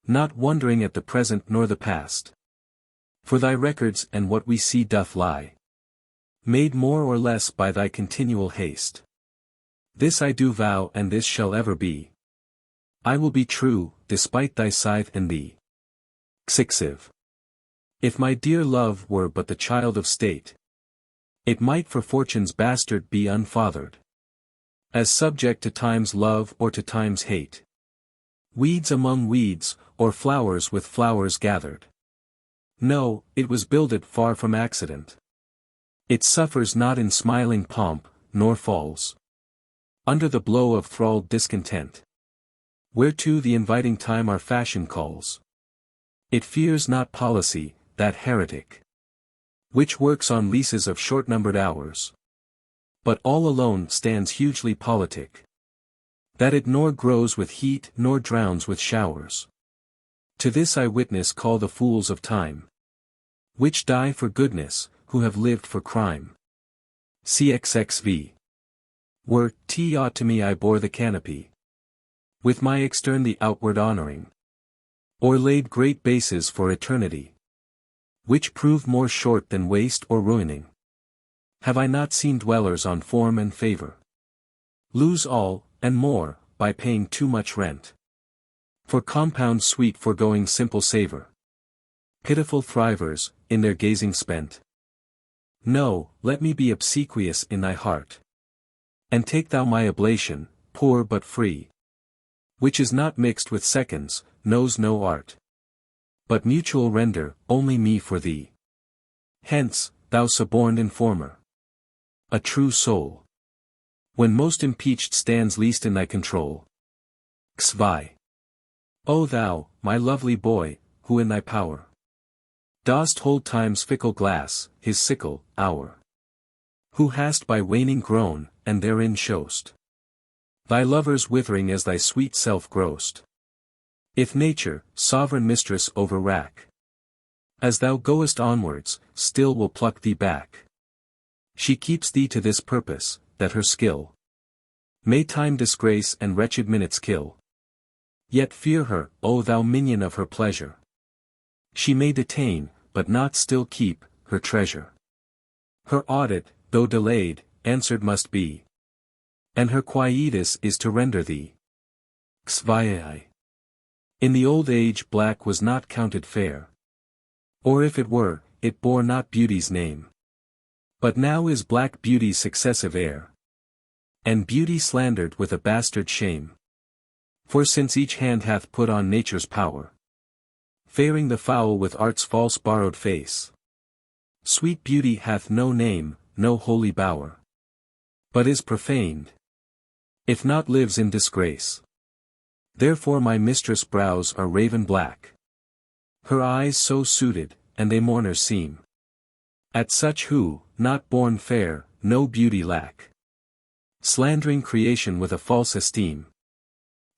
not wondering at the present nor the past. For thy records and what we see doth lie, made more or less by thy continual haste. This I do vow and this shall ever be. I will be true, despite thy scythe and thee. Xixiv. If my dear love were but the child of state, it might for fortune's bastard be unfathered, as subject to time's love or to time's hate. Weeds among weeds, or flowers with flowers gathered. No, it was builded far from accident. It suffers not in smiling pomp, nor falls under the blow of thralled discontent, whereto the inviting time our fashion calls. It fears not policy, that heretic, which works on leases of short-numbered hours, but all alone stands hugely politic, that it nor grows with heat nor drowns with showers. To this I witness call the fools of time, which die for goodness, who have lived for crime. Cxxv. Were t aught to me I bore the canopy, with my extern the outward honoring, or laid great bases for eternity, which prove more short than waste or ruining. Have I not seen dwellers on form and favor lose all, and more, by paying too much rent, for compound sweet foregoing simple savor? Pitiful thrivers, in their gazing spent. No, let me be obsequious in thy heart, and take thou my oblation, poor but free, which is not mixed with seconds, knows no art, but mutual render, only me for thee. Hence, thou suborned informer, a true soul, when most impeached stands least in thy control. Xvi. O thou, my lovely boy, who in thy power dost hold time's fickle glass, his sickle, hour, who hast by waning grown, and therein show'st thy lovers withering as thy sweet self grossed. If nature, sovereign mistress over rack, as thou goest onwards, still will pluck thee back. She keeps thee to this purpose, that her skill may time disgrace and wretched minutes kill. Yet fear her, O thou minion of her pleasure. She may detain, but not still keep, her treasure. Her audit, though delayed, answered must be, and her quietus is to render thee. Xvi. In the old age black was not counted fair, or if it were, it bore not beauty's name. But now is black beauty's successive heir, and beauty slandered with a bastard shame. For since each hand hath put on nature's power, fairing the foul with art's false borrowed face, sweet beauty hath no name, no holy bower, but is profaned, if not lives in disgrace. Therefore my mistress' brows are raven black, her eyes so suited, and they mourners seem. At such who, not born fair, no beauty lack, slandering creation with a false esteem.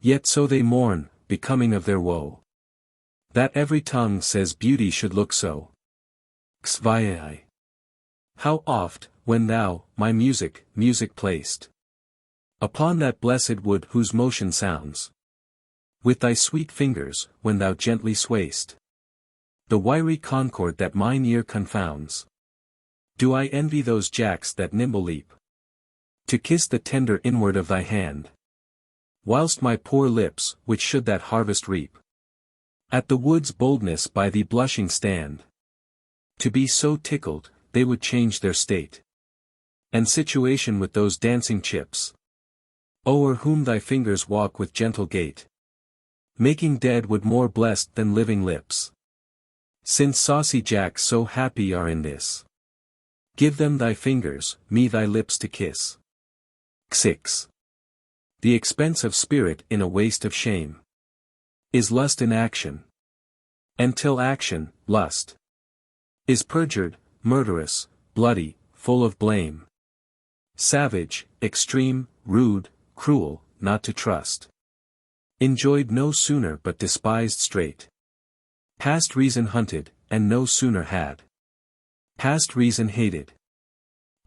Yet so they mourn, becoming of their woe, that every tongue says beauty should look so. Xvi. How oft, when thou, my music, music placed upon that blessed wood whose motion sounds, with thy sweet fingers, when thou gently sway'st the wiry concord that mine ear confounds, Do I envy those jacks that nimble leap to kiss the tender inward of thy hand? Whilst my poor lips, which should that harvest reap, at the wood's boldness by thee blushing stand. To be so tickled, they would change their state and situation with those dancing chips, o'er whom thy fingers walk with gentle gait, making dead wood more blessed than living lips. Since saucy jacks so happy are in this, give them thy fingers, me thy lips to kiss. 6. The expense of spirit in a waste of shame is lust in action. And till action, lust, is perjured, murderous, bloody, full of blame, savage, extreme, rude, cruel, not to trust, enjoyed no sooner but despised straight, past reason hunted, and no sooner had, past reason hated,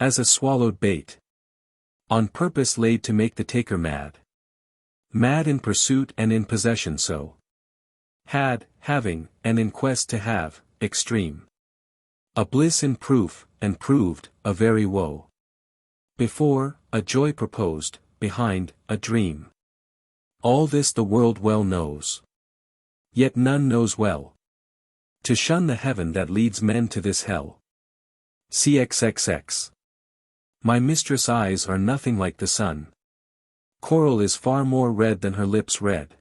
as a swallowed bait, on purpose laid to make the taker mad, mad in pursuit and in possession so, had, having, and in quest to have, extreme, a bliss in proof, and proved, a very woe. Before, a joy proposed, behind, a dream. All this the world well knows. Yet none knows well to shun the heaven that leads men to this hell. CXXX. My mistress' eyes are nothing like the sun. Coral is far more red than her lips red.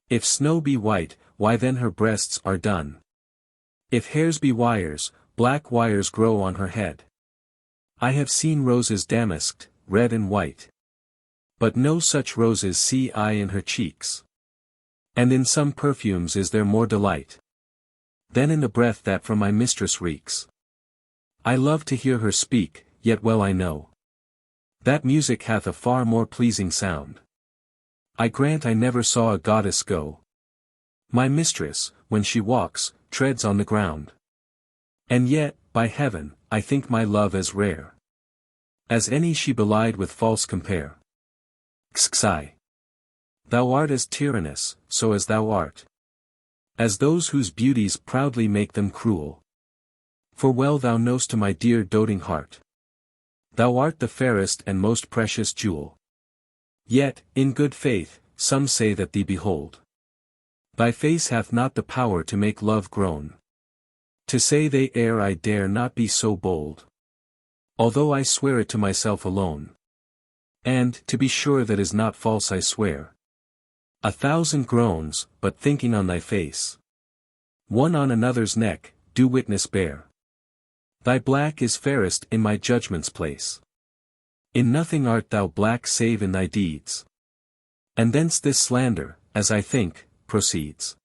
If snow be white, why then her breasts are dun. If hairs be wires, black wires grow on her head. I have seen roses damasked, red and white, but no such roses see I in her cheeks. And in some perfumes is there more delight than in the breath that from my mistress reeks. I love to hear her speak, yet well I know that music hath a far more pleasing sound. I grant I never saw a goddess go. My mistress, when she walks, treads on the ground. And yet, by heaven, I think my love as rare as any she belied with false compare. Xi. Thou art as tyrannous, so as thou art, as those whose beauties proudly make them cruel. For well thou know'st to my dear doting heart, thou art the fairest and most precious jewel. Yet, in good faith, some say that thee behold, thy face hath not the power to make love groan. To say they err I dare not be so bold, although I swear it to myself alone. And, to be sure that is not false I swear 1,000 groans, but thinking on thy face, one on another's neck, do witness bear. Thy black is fairest in my judgment's place. In nothing art thou black save in thy deeds. And thence this slander, as I think, proceeds.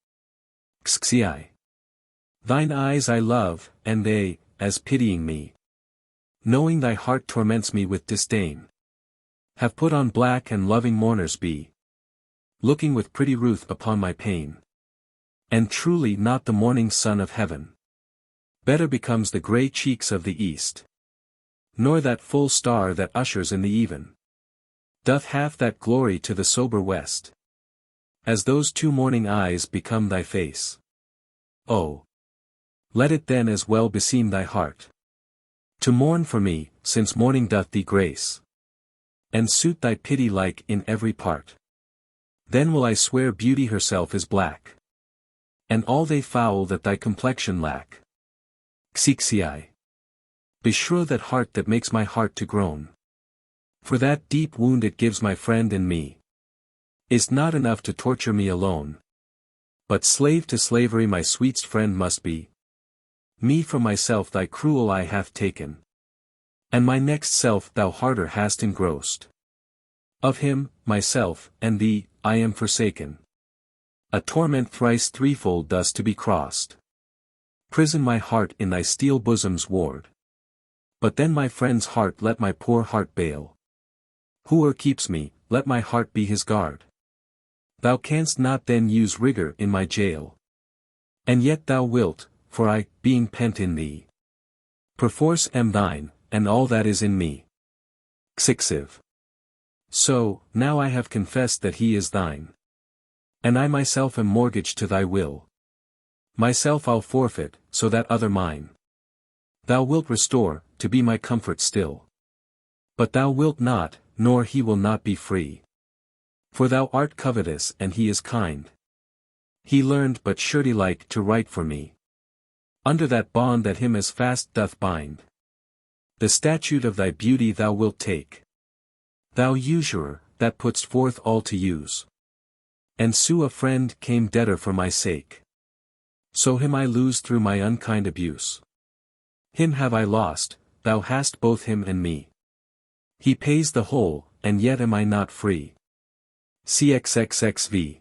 Xi. Thine eyes I love, and they, as pitying me, knowing thy heart torments me with disdain, have put on black and loving mourners be, looking with pretty ruth upon my pain. And truly not the morning sun of heaven better becomes the grey cheeks of the east, nor that full star that ushers in the even, doth half that glory to the sober west, as those two morning eyes become thy face. Oh! Let it then as well beseem thy heart to mourn for me, since morning doth thee grace, and suit thy pity like in every part. Then will I swear beauty herself is black, and all they foul that thy complexion lack. Xi. Be sure that heart that makes my heart to groan, for that deep wound it gives my friend and me, is not enough to torture me alone, but slave to slavery my sweetest friend must be. Me from myself thy cruel eye hath taken, and my next self thou harder hast engrossed. Of him, myself, and thee, I am forsaken. A torment thrice threefold thus to be crossed. Prison my heart in thy steel bosom's ward. But then my friend's heart let my poor heart bail. Whoe'er keeps me, let my heart be his guard. Thou canst not then use rigor in my jail. And yet thou wilt, for I, being pent in thee, perforce am thine, and all that is in me. Xiv. So, now I have confessed that he is thine, and I myself am mortgaged to thy will. Myself I'll forfeit, so that other mine Thou wilt restore, to be my comfort still. But thou wilt not, nor he will not be free. For thou art covetous and he is kind. He learned but surety like to write for me. Under that bond that him as fast doth bind. The statute of thy beauty thou wilt take. Thou usurer, that put'st forth all to use. And sue a friend came debtor for my sake. So him I lose through my unkind abuse. Him have I lost, thou hast both him and me. He pays the whole, and yet am I not free. CXXXV.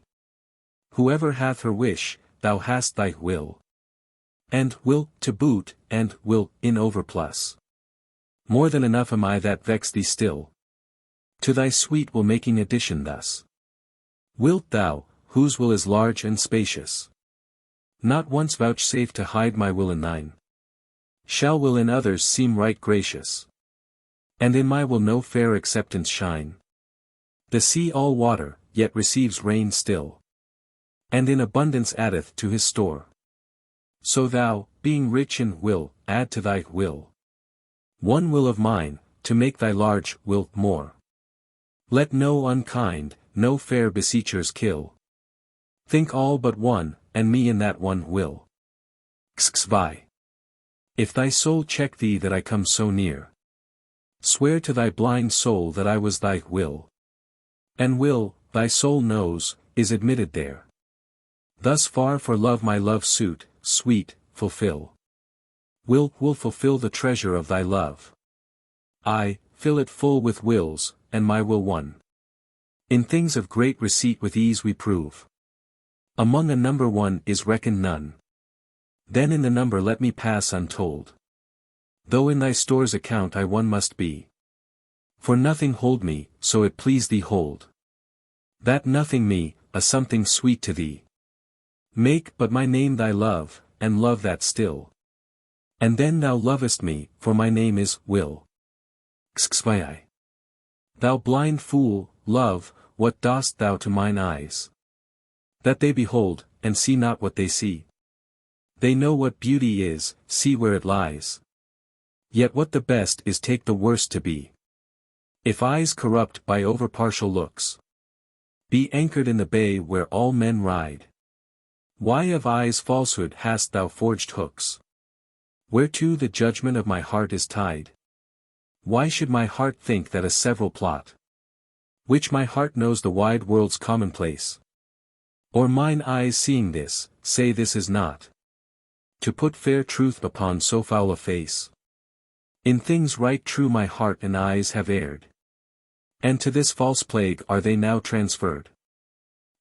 Whoever hath her wish, thou hast thy will. And will, to boot, and will, in overplus. More than enough am I that vex thee still. To thy sweet will making addition thus. Wilt thou, whose will is large and spacious, not once vouchsafe to hide my will in thine? Shall will in others seem right gracious? And in my will no fair acceptance shine? The sea all water, yet receives rain still. And in abundance addeth to his store. So thou, being rich in will, add to thy will one will of mine, to make thy large will more. Let no unkind, no fair beseechers kill. Think all but one, and me in that one will. XXVI. If thy soul check thee that I come so near, swear to thy blind soul that I was thy will. And will, thy soul knows, is admitted there. Thus far for love my love suit, sweet, fulfill. Will fulfill the treasure of thy love. I, fill it full with wills, and my will one. In things of great receipt with ease we prove. Among a number one is reckoned none. Then in the number let me pass untold. Though in thy store's account I one must be. For nothing hold me, so it please thee hold. That nothing me, a something sweet to thee. Make but my name thy love, and love that still. And then thou lovest me, for my name is, Will. XXVI. Thou blind fool, love, what dost thou to mine eyes? That they behold, and see not what they see. They know what beauty is, see where it lies. Yet what the best is take the worst to be. If eyes corrupt by over-partial looks, be anchored in the bay where all men ride. Why of eyes falsehood hast thou forged hooks? Whereto the judgment of my heart is tied? Why should my heart think that a several plot, which my heart knows the wide world's commonplace? Or mine eyes seeing this, say this is not to put fair truth upon so foul a face? In things right true my heart and eyes have erred, and to this false plague are they now transferred.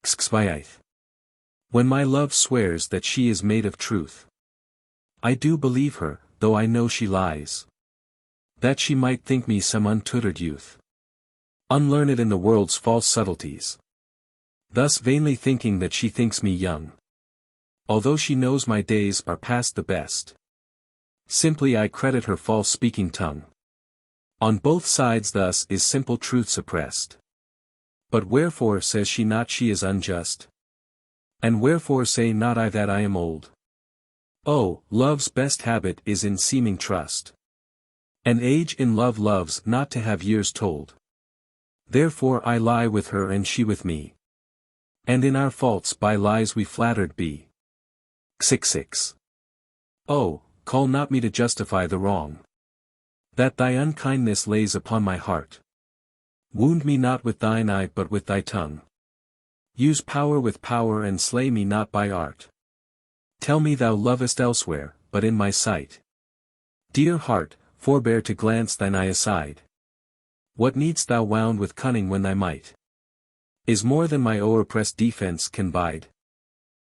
XXVIII. When my love swears that she is made of truth, I do believe her, though I know she lies. That she might think me some untutored youth, unlearned in the world's false subtleties. Thus vainly thinking that she thinks me young, although she knows my days are past the best. Simply I credit her false speaking tongue. On both sides thus is simple truth suppressed. But wherefore says she not she is unjust? And wherefore say not I that I am old? Oh, love's best habit is in seeming trust. And age in love loves not to have years told. Therefore I lie with her and she with me. And in our faults by lies we flattered be. XXVI. Oh, call not me to justify the wrong that thy unkindness lays upon my heart. Wound me not with thine eye but with thy tongue. Use power with power and slay me not by art. Tell me thou lovest elsewhere, but in my sight. Dear heart, forbear to glance thine eye aside. What needst thou wound with cunning when thy might is more than my o'erpressed defense can bide?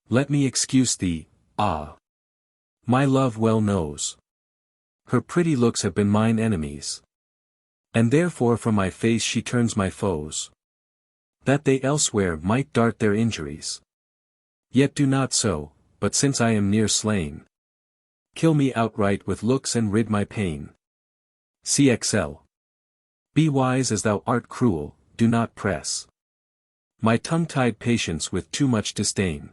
Let me excuse thee, ah! My love well knows her pretty looks have been mine enemies, and therefore from my face she turns my foes, that they elsewhere might dart their injuries. Yet do not so, but since I am near slain, kill me outright with looks and rid my pain. CXL. Be wise as thou art cruel, do not press my tongue-tied patience with too much disdain,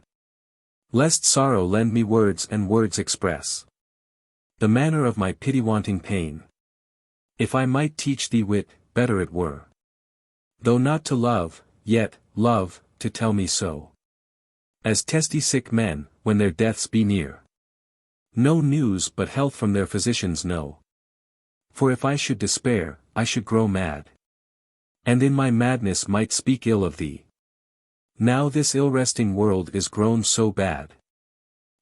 lest sorrow lend me words and words express the manner of my pity-wanting pain. If I might teach thee wit, better it were. Though not to love, yet, love, to tell me so. As testy sick men, when their deaths be near. No news but health from their physicians know. For if I should despair, I should grow mad. And in my madness might speak ill of thee. Now this ill-resting world is grown so bad.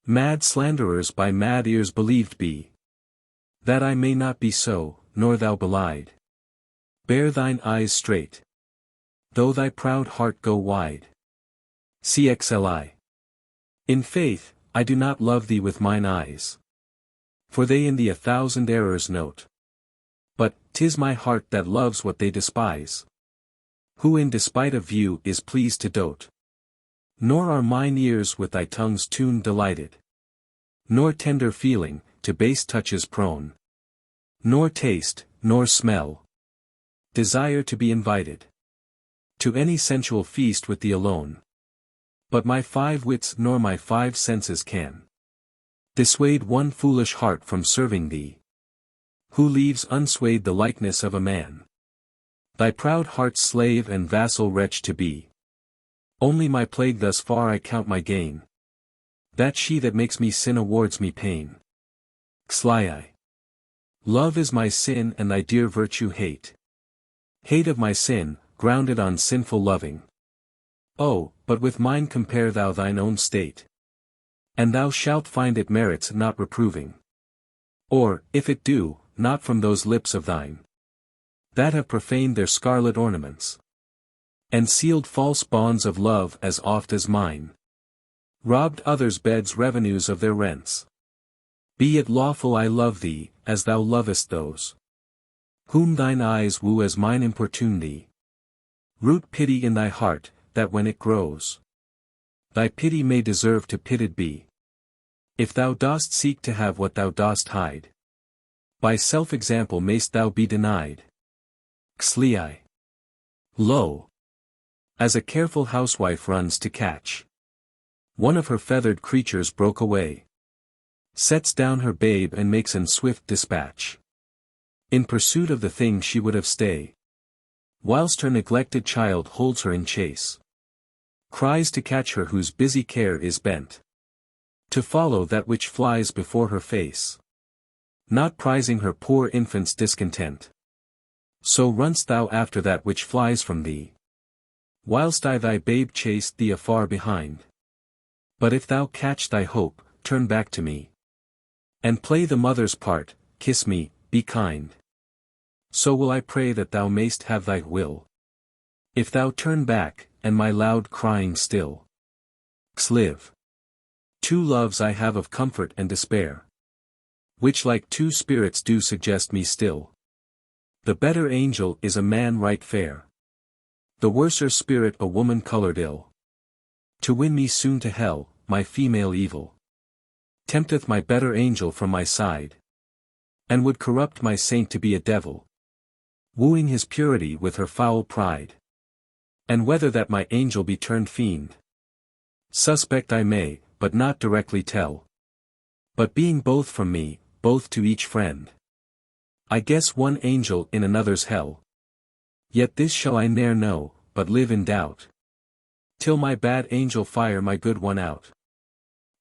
Mad slanderers by mad ears believed be. That I may not be so, nor thou belied. Bear thine eyes straight. Though thy proud heart go wide. CXLI. In faith, I do not love thee with mine eyes. For they in thee 1,000 errors note. But, 'tis my heart that loves what they despise. Who in despite of view is pleased to dote. Nor are mine ears with thy tongue's tune delighted. Nor tender feeling, to base touches prone. Nor taste, nor smell. Desire to be invited. To any sensual feast with thee alone. But my 5 wits nor my 5 senses can dissuade one foolish heart from serving thee. Who leaves unswayed the likeness of a man. Thy proud heart's slave and vassal wretch to be. Only my plague thus far I count my gain. That she that makes me sin awards me pain. XLI. Love is my sin and thy dear virtue hate. Hate of my sin, grounded on sinful loving. Oh, but with mine compare thou thine own state. And thou shalt find it merits not reproving. Or, if it do, not from those lips of thine. That have profaned their scarlet ornaments. And sealed false bonds of love as oft as mine. Robbed others' beds revenues of their rents. Be it lawful I love thee, as thou lovest those. Whom thine eyes woo as mine importune thee. Root pity in thy heart, that when it grows. Thy pity may deserve to pitied be. If thou dost seek to have what thou dost hide. By self-example mayst thou be denied. XLI. Lo! As a careful housewife runs to catch. One of her feathered creatures broke away. Sets down her babe and makes in swift dispatch. In pursuit of the thing she would have stay. Whilst her neglected child holds her in chase. Cries to catch her whose busy care is bent. To follow that which flies before her face. Not prizing her poor infant's discontent. So run'st thou after that which flies from thee. Whilst I thy babe chased thee afar behind. But if thou catch thy hope, turn back to me. And play the mother's part, kiss me, be kind. So will I pray that thou mayst have thy will. If thou turn back, and my loud crying still. XLIV. 2 loves I have of comfort and despair. Which like 2 spirits do suggest me still. The better angel is a man right fair. The worser spirit a woman colored ill. To win me soon to hell, my female evil. Tempteth my better angel from my side. And would corrupt my saint to be a devil. Wooing his purity with her foul pride. And whether that my angel be turned fiend. Suspect I may, but not directly tell. But being both from me, both to each friend. I guess one angel in another's hell. Yet this shall I ne'er know, but live in doubt. Till my bad angel fire my good one out.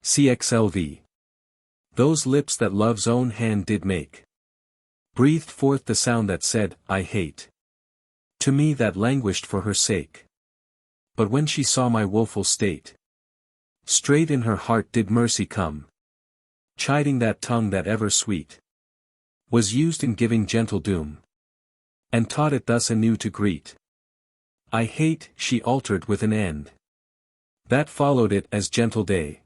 CXLV. Those lips that love's own hand did make. Breathed forth the sound that said, I hate. To me that languished for her sake. But when she saw my woeful state. Straight in her heart did mercy come. Chiding that tongue that ever sweet. Was used in giving gentle doom. And taught it thus anew to greet. I hate, she altered with an end. That followed it as gentle day.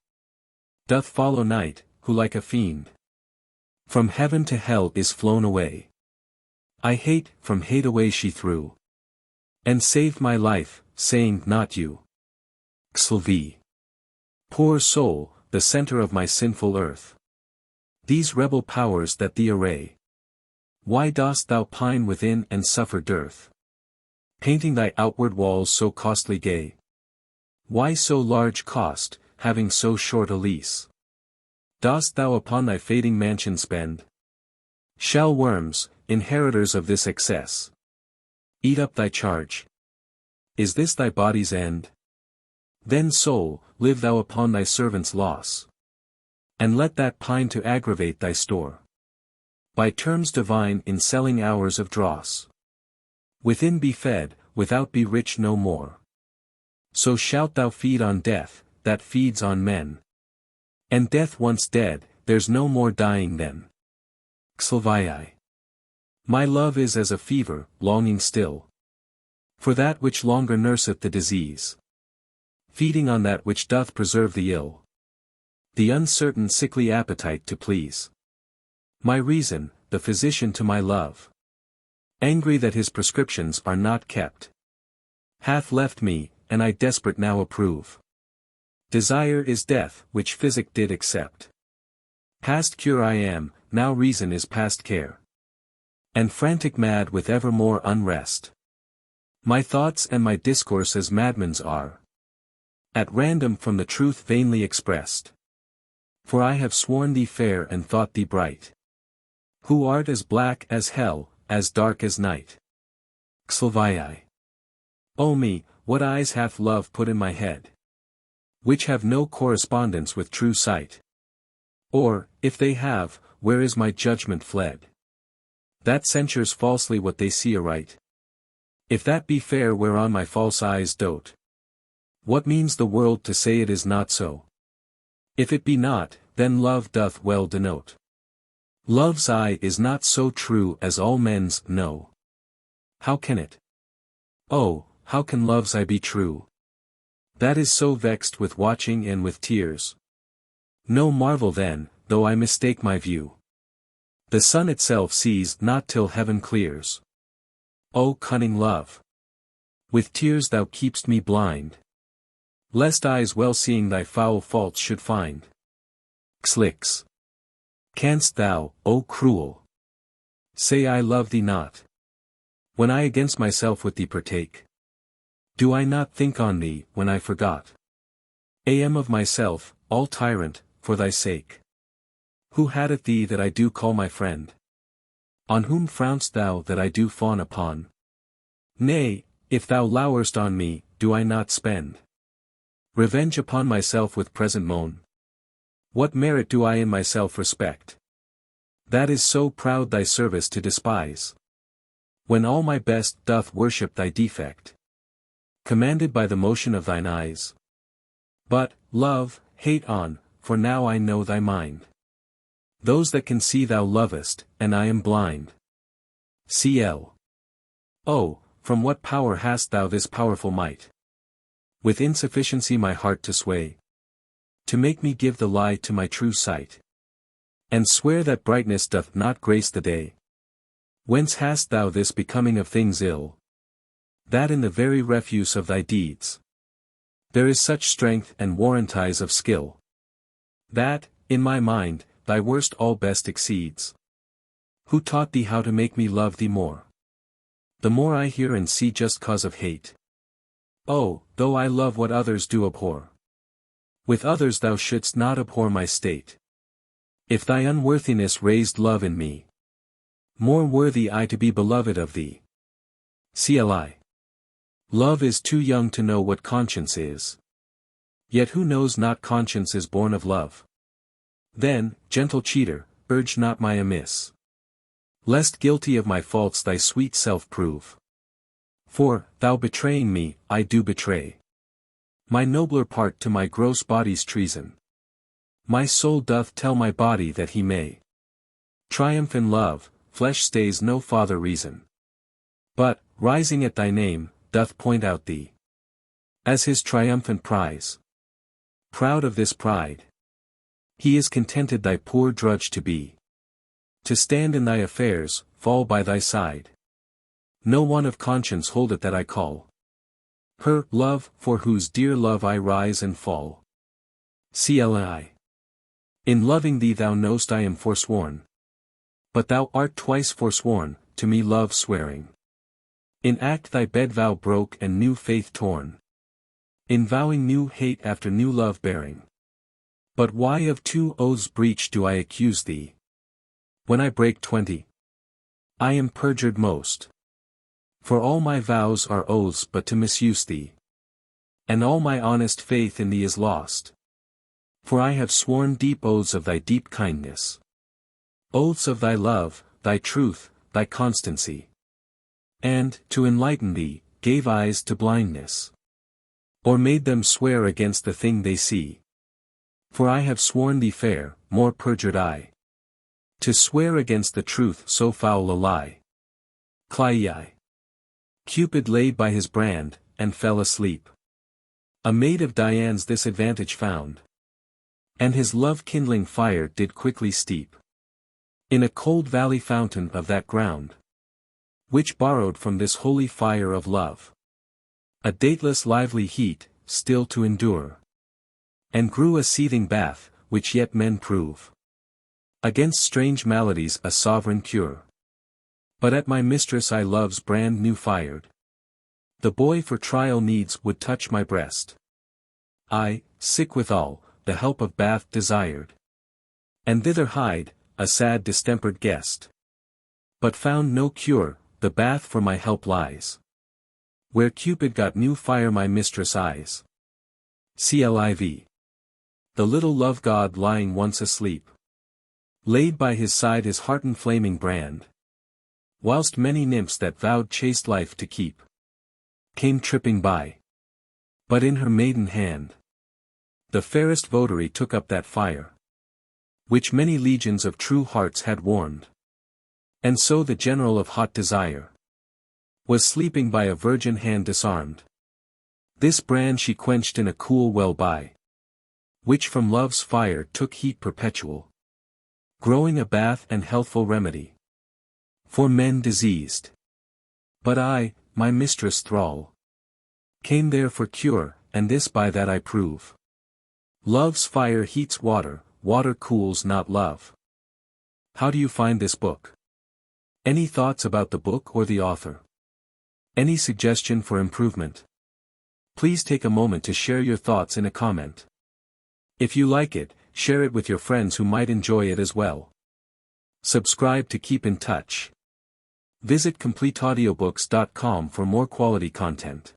Doth follow night, who like a fiend. From heaven to hell is flown away. I hate, from hate away she threw. And saved my life, saying, not you. XLV. Poor soul, the center of my sinful earth. These rebel powers that thee array. Why dost thou pine within and suffer dearth? Painting thy outward walls so costly gay. Why so large cost, having so short a lease? dost thou upon thy fading mansion spend? Shall worms, inheritors of this excess, eat up thy charge? Is this thy body's end? Then soul, live thou upon thy servant's loss, and let that pine to aggravate thy store, by terms divine in selling hours of dross. Within be fed, without be rich no more. So shalt thou feed on death, that feeds on men. And death once dead, there's no more dying then. Xlvi. My love is as a fever, longing still for that which longer nurseth the disease, feeding on that which doth preserve the ill, the uncertain sickly appetite to please. My reason, the physician to my love, angry that his prescriptions are not kept, hath left me, and I desperate now approve. Desire is death, which physic did accept. Past cure I am, now reason is past care, and frantic mad with evermore unrest. My thoughts and my discourse as madmen's are, at random from the truth vainly expressed. For I have sworn thee fair and thought thee bright, who art as black as hell, as dark as night. Xlvi. O me, what eyes hath love put in my head, which have no correspondence with true sight? Or, if they have, where is my judgment fled, that censures falsely what they see aright? If that be fair whereon my false eyes dote, what means the world to say it is not so? If it be not, then love doth well denote. Love's eye is not so true as all men's know. How can it? Oh, how can love's eye be true, that is so vexed with watching and with tears? No marvel then, though I mistake my view. The sun itself sees not till heaven clears. O cunning love! With tears thou keep'st me blind, lest eyes well seeing thy foul faults should find. Xlix. Canst thou, O cruel, say I love thee not, when I against myself with thee partake? Do I not think on thee, when I forgot am of myself, all tyrant, for thy sake? Who had it thee that I do call my friend? On whom frown'st thou that I do fawn upon? Nay, if thou lower'st on me, do I not spend revenge upon myself with present moan? What merit do I in myself respect, that is so proud thy service to despise, when all my best doth worship thy defect, commanded by the motion of thine eyes? But, love, hate on, for now I know thy mind. Those that can see thou lovest, and I am blind. Cl. Oh, from what power hast thou this powerful might, with insufficiency my heart to sway, to make me give the lie to my true sight, and swear that brightness doth not grace the day? Whence hast thou this becoming of things ill, that in the very refuse of thy deeds there is such strength and warranties of skill, that, in my mind, thy worst all best exceeds? Who taught thee how to make me love thee more, the more I hear and see just cause of hate? Oh, though I love what others do abhor, with others thou shouldst not abhor my state. If thy unworthiness raised love in me, more worthy I to be beloved of thee. Cli. Love is too young to know what conscience is. Yet who knows not conscience is born of love? Then, gentle cheater, urge not my amiss, lest guilty of my faults thy sweet self prove. For, thou betraying me, I do betray my nobler part to my gross body's treason. My soul doth tell my body that he may triumph in love, flesh stays no farther reason, but, rising at thy name, doth point out thee as his triumphant prize. Proud of this pride, he is contented thy poor drudge to be, to stand in thy affairs, fall by thy side. No one of conscience holdeth that I call her love, for whose dear love I rise and fall. Cli. In loving thee thou know'st I am forsworn, but thou art twice forsworn, to me love swearing. In act thy bed vow broke and new faith torn, in vowing new hate after new love bearing. But why of 2 oaths breach do I accuse thee? When I break 20, I am perjured most. For all my vows are oaths but to misuse thee. And all my honest faith in thee is lost. For I have sworn deep oaths of thy deep kindness. Oaths of thy love, thy truth, thy constancy. And, to enlighten thee, gave eyes to blindness. Or made them swear against the thing they see. For I have sworn thee fair, more perjured I. To swear against the truth so foul a lie. Clyi. Cupid laid by his brand, and fell asleep. A maid of Dian's this advantage found. And his love-kindling fire did quickly steep. In a cold valley fountain of that ground. Which borrowed from this holy fire of love. A dateless lively heat, still to endure. And grew a seething bath, which yet men prove. Against strange maladies a sovereign cure. But at my mistress I love's brand new fired. The boy for trial needs would touch my breast. I, sick withal, the help of bath desired. And thither hied, a sad distempered guest. But found no cure, the bath for my help lies. Where Cupid got new fire my mistress' eyes. Cliv. The little love god lying once asleep. Laid by his side his heart flaming brand. Whilst many nymphs that vowed chaste life to keep. Came tripping by. But in her maiden hand. The fairest votary took up that fire. Which many legions of true hearts had warmed. And so the general of hot desire. Was sleeping by a virgin hand disarmed. This brand she quenched in a cool well by. Which from love's fire took heat perpetual. Growing a bath and healthful remedy. For men diseased. But I, my mistress' thrall. Came there for cure, and this by that I prove. Love's fire heats water, water cools not love. How do you find this book? Any thoughts about the book or the author? Any suggestion for improvement? Please take a moment to share your thoughts in a comment. If you like it, share it with your friends who might enjoy it as well. Subscribe to keep in touch. Visit CompleteAudiobooks.com for more quality content.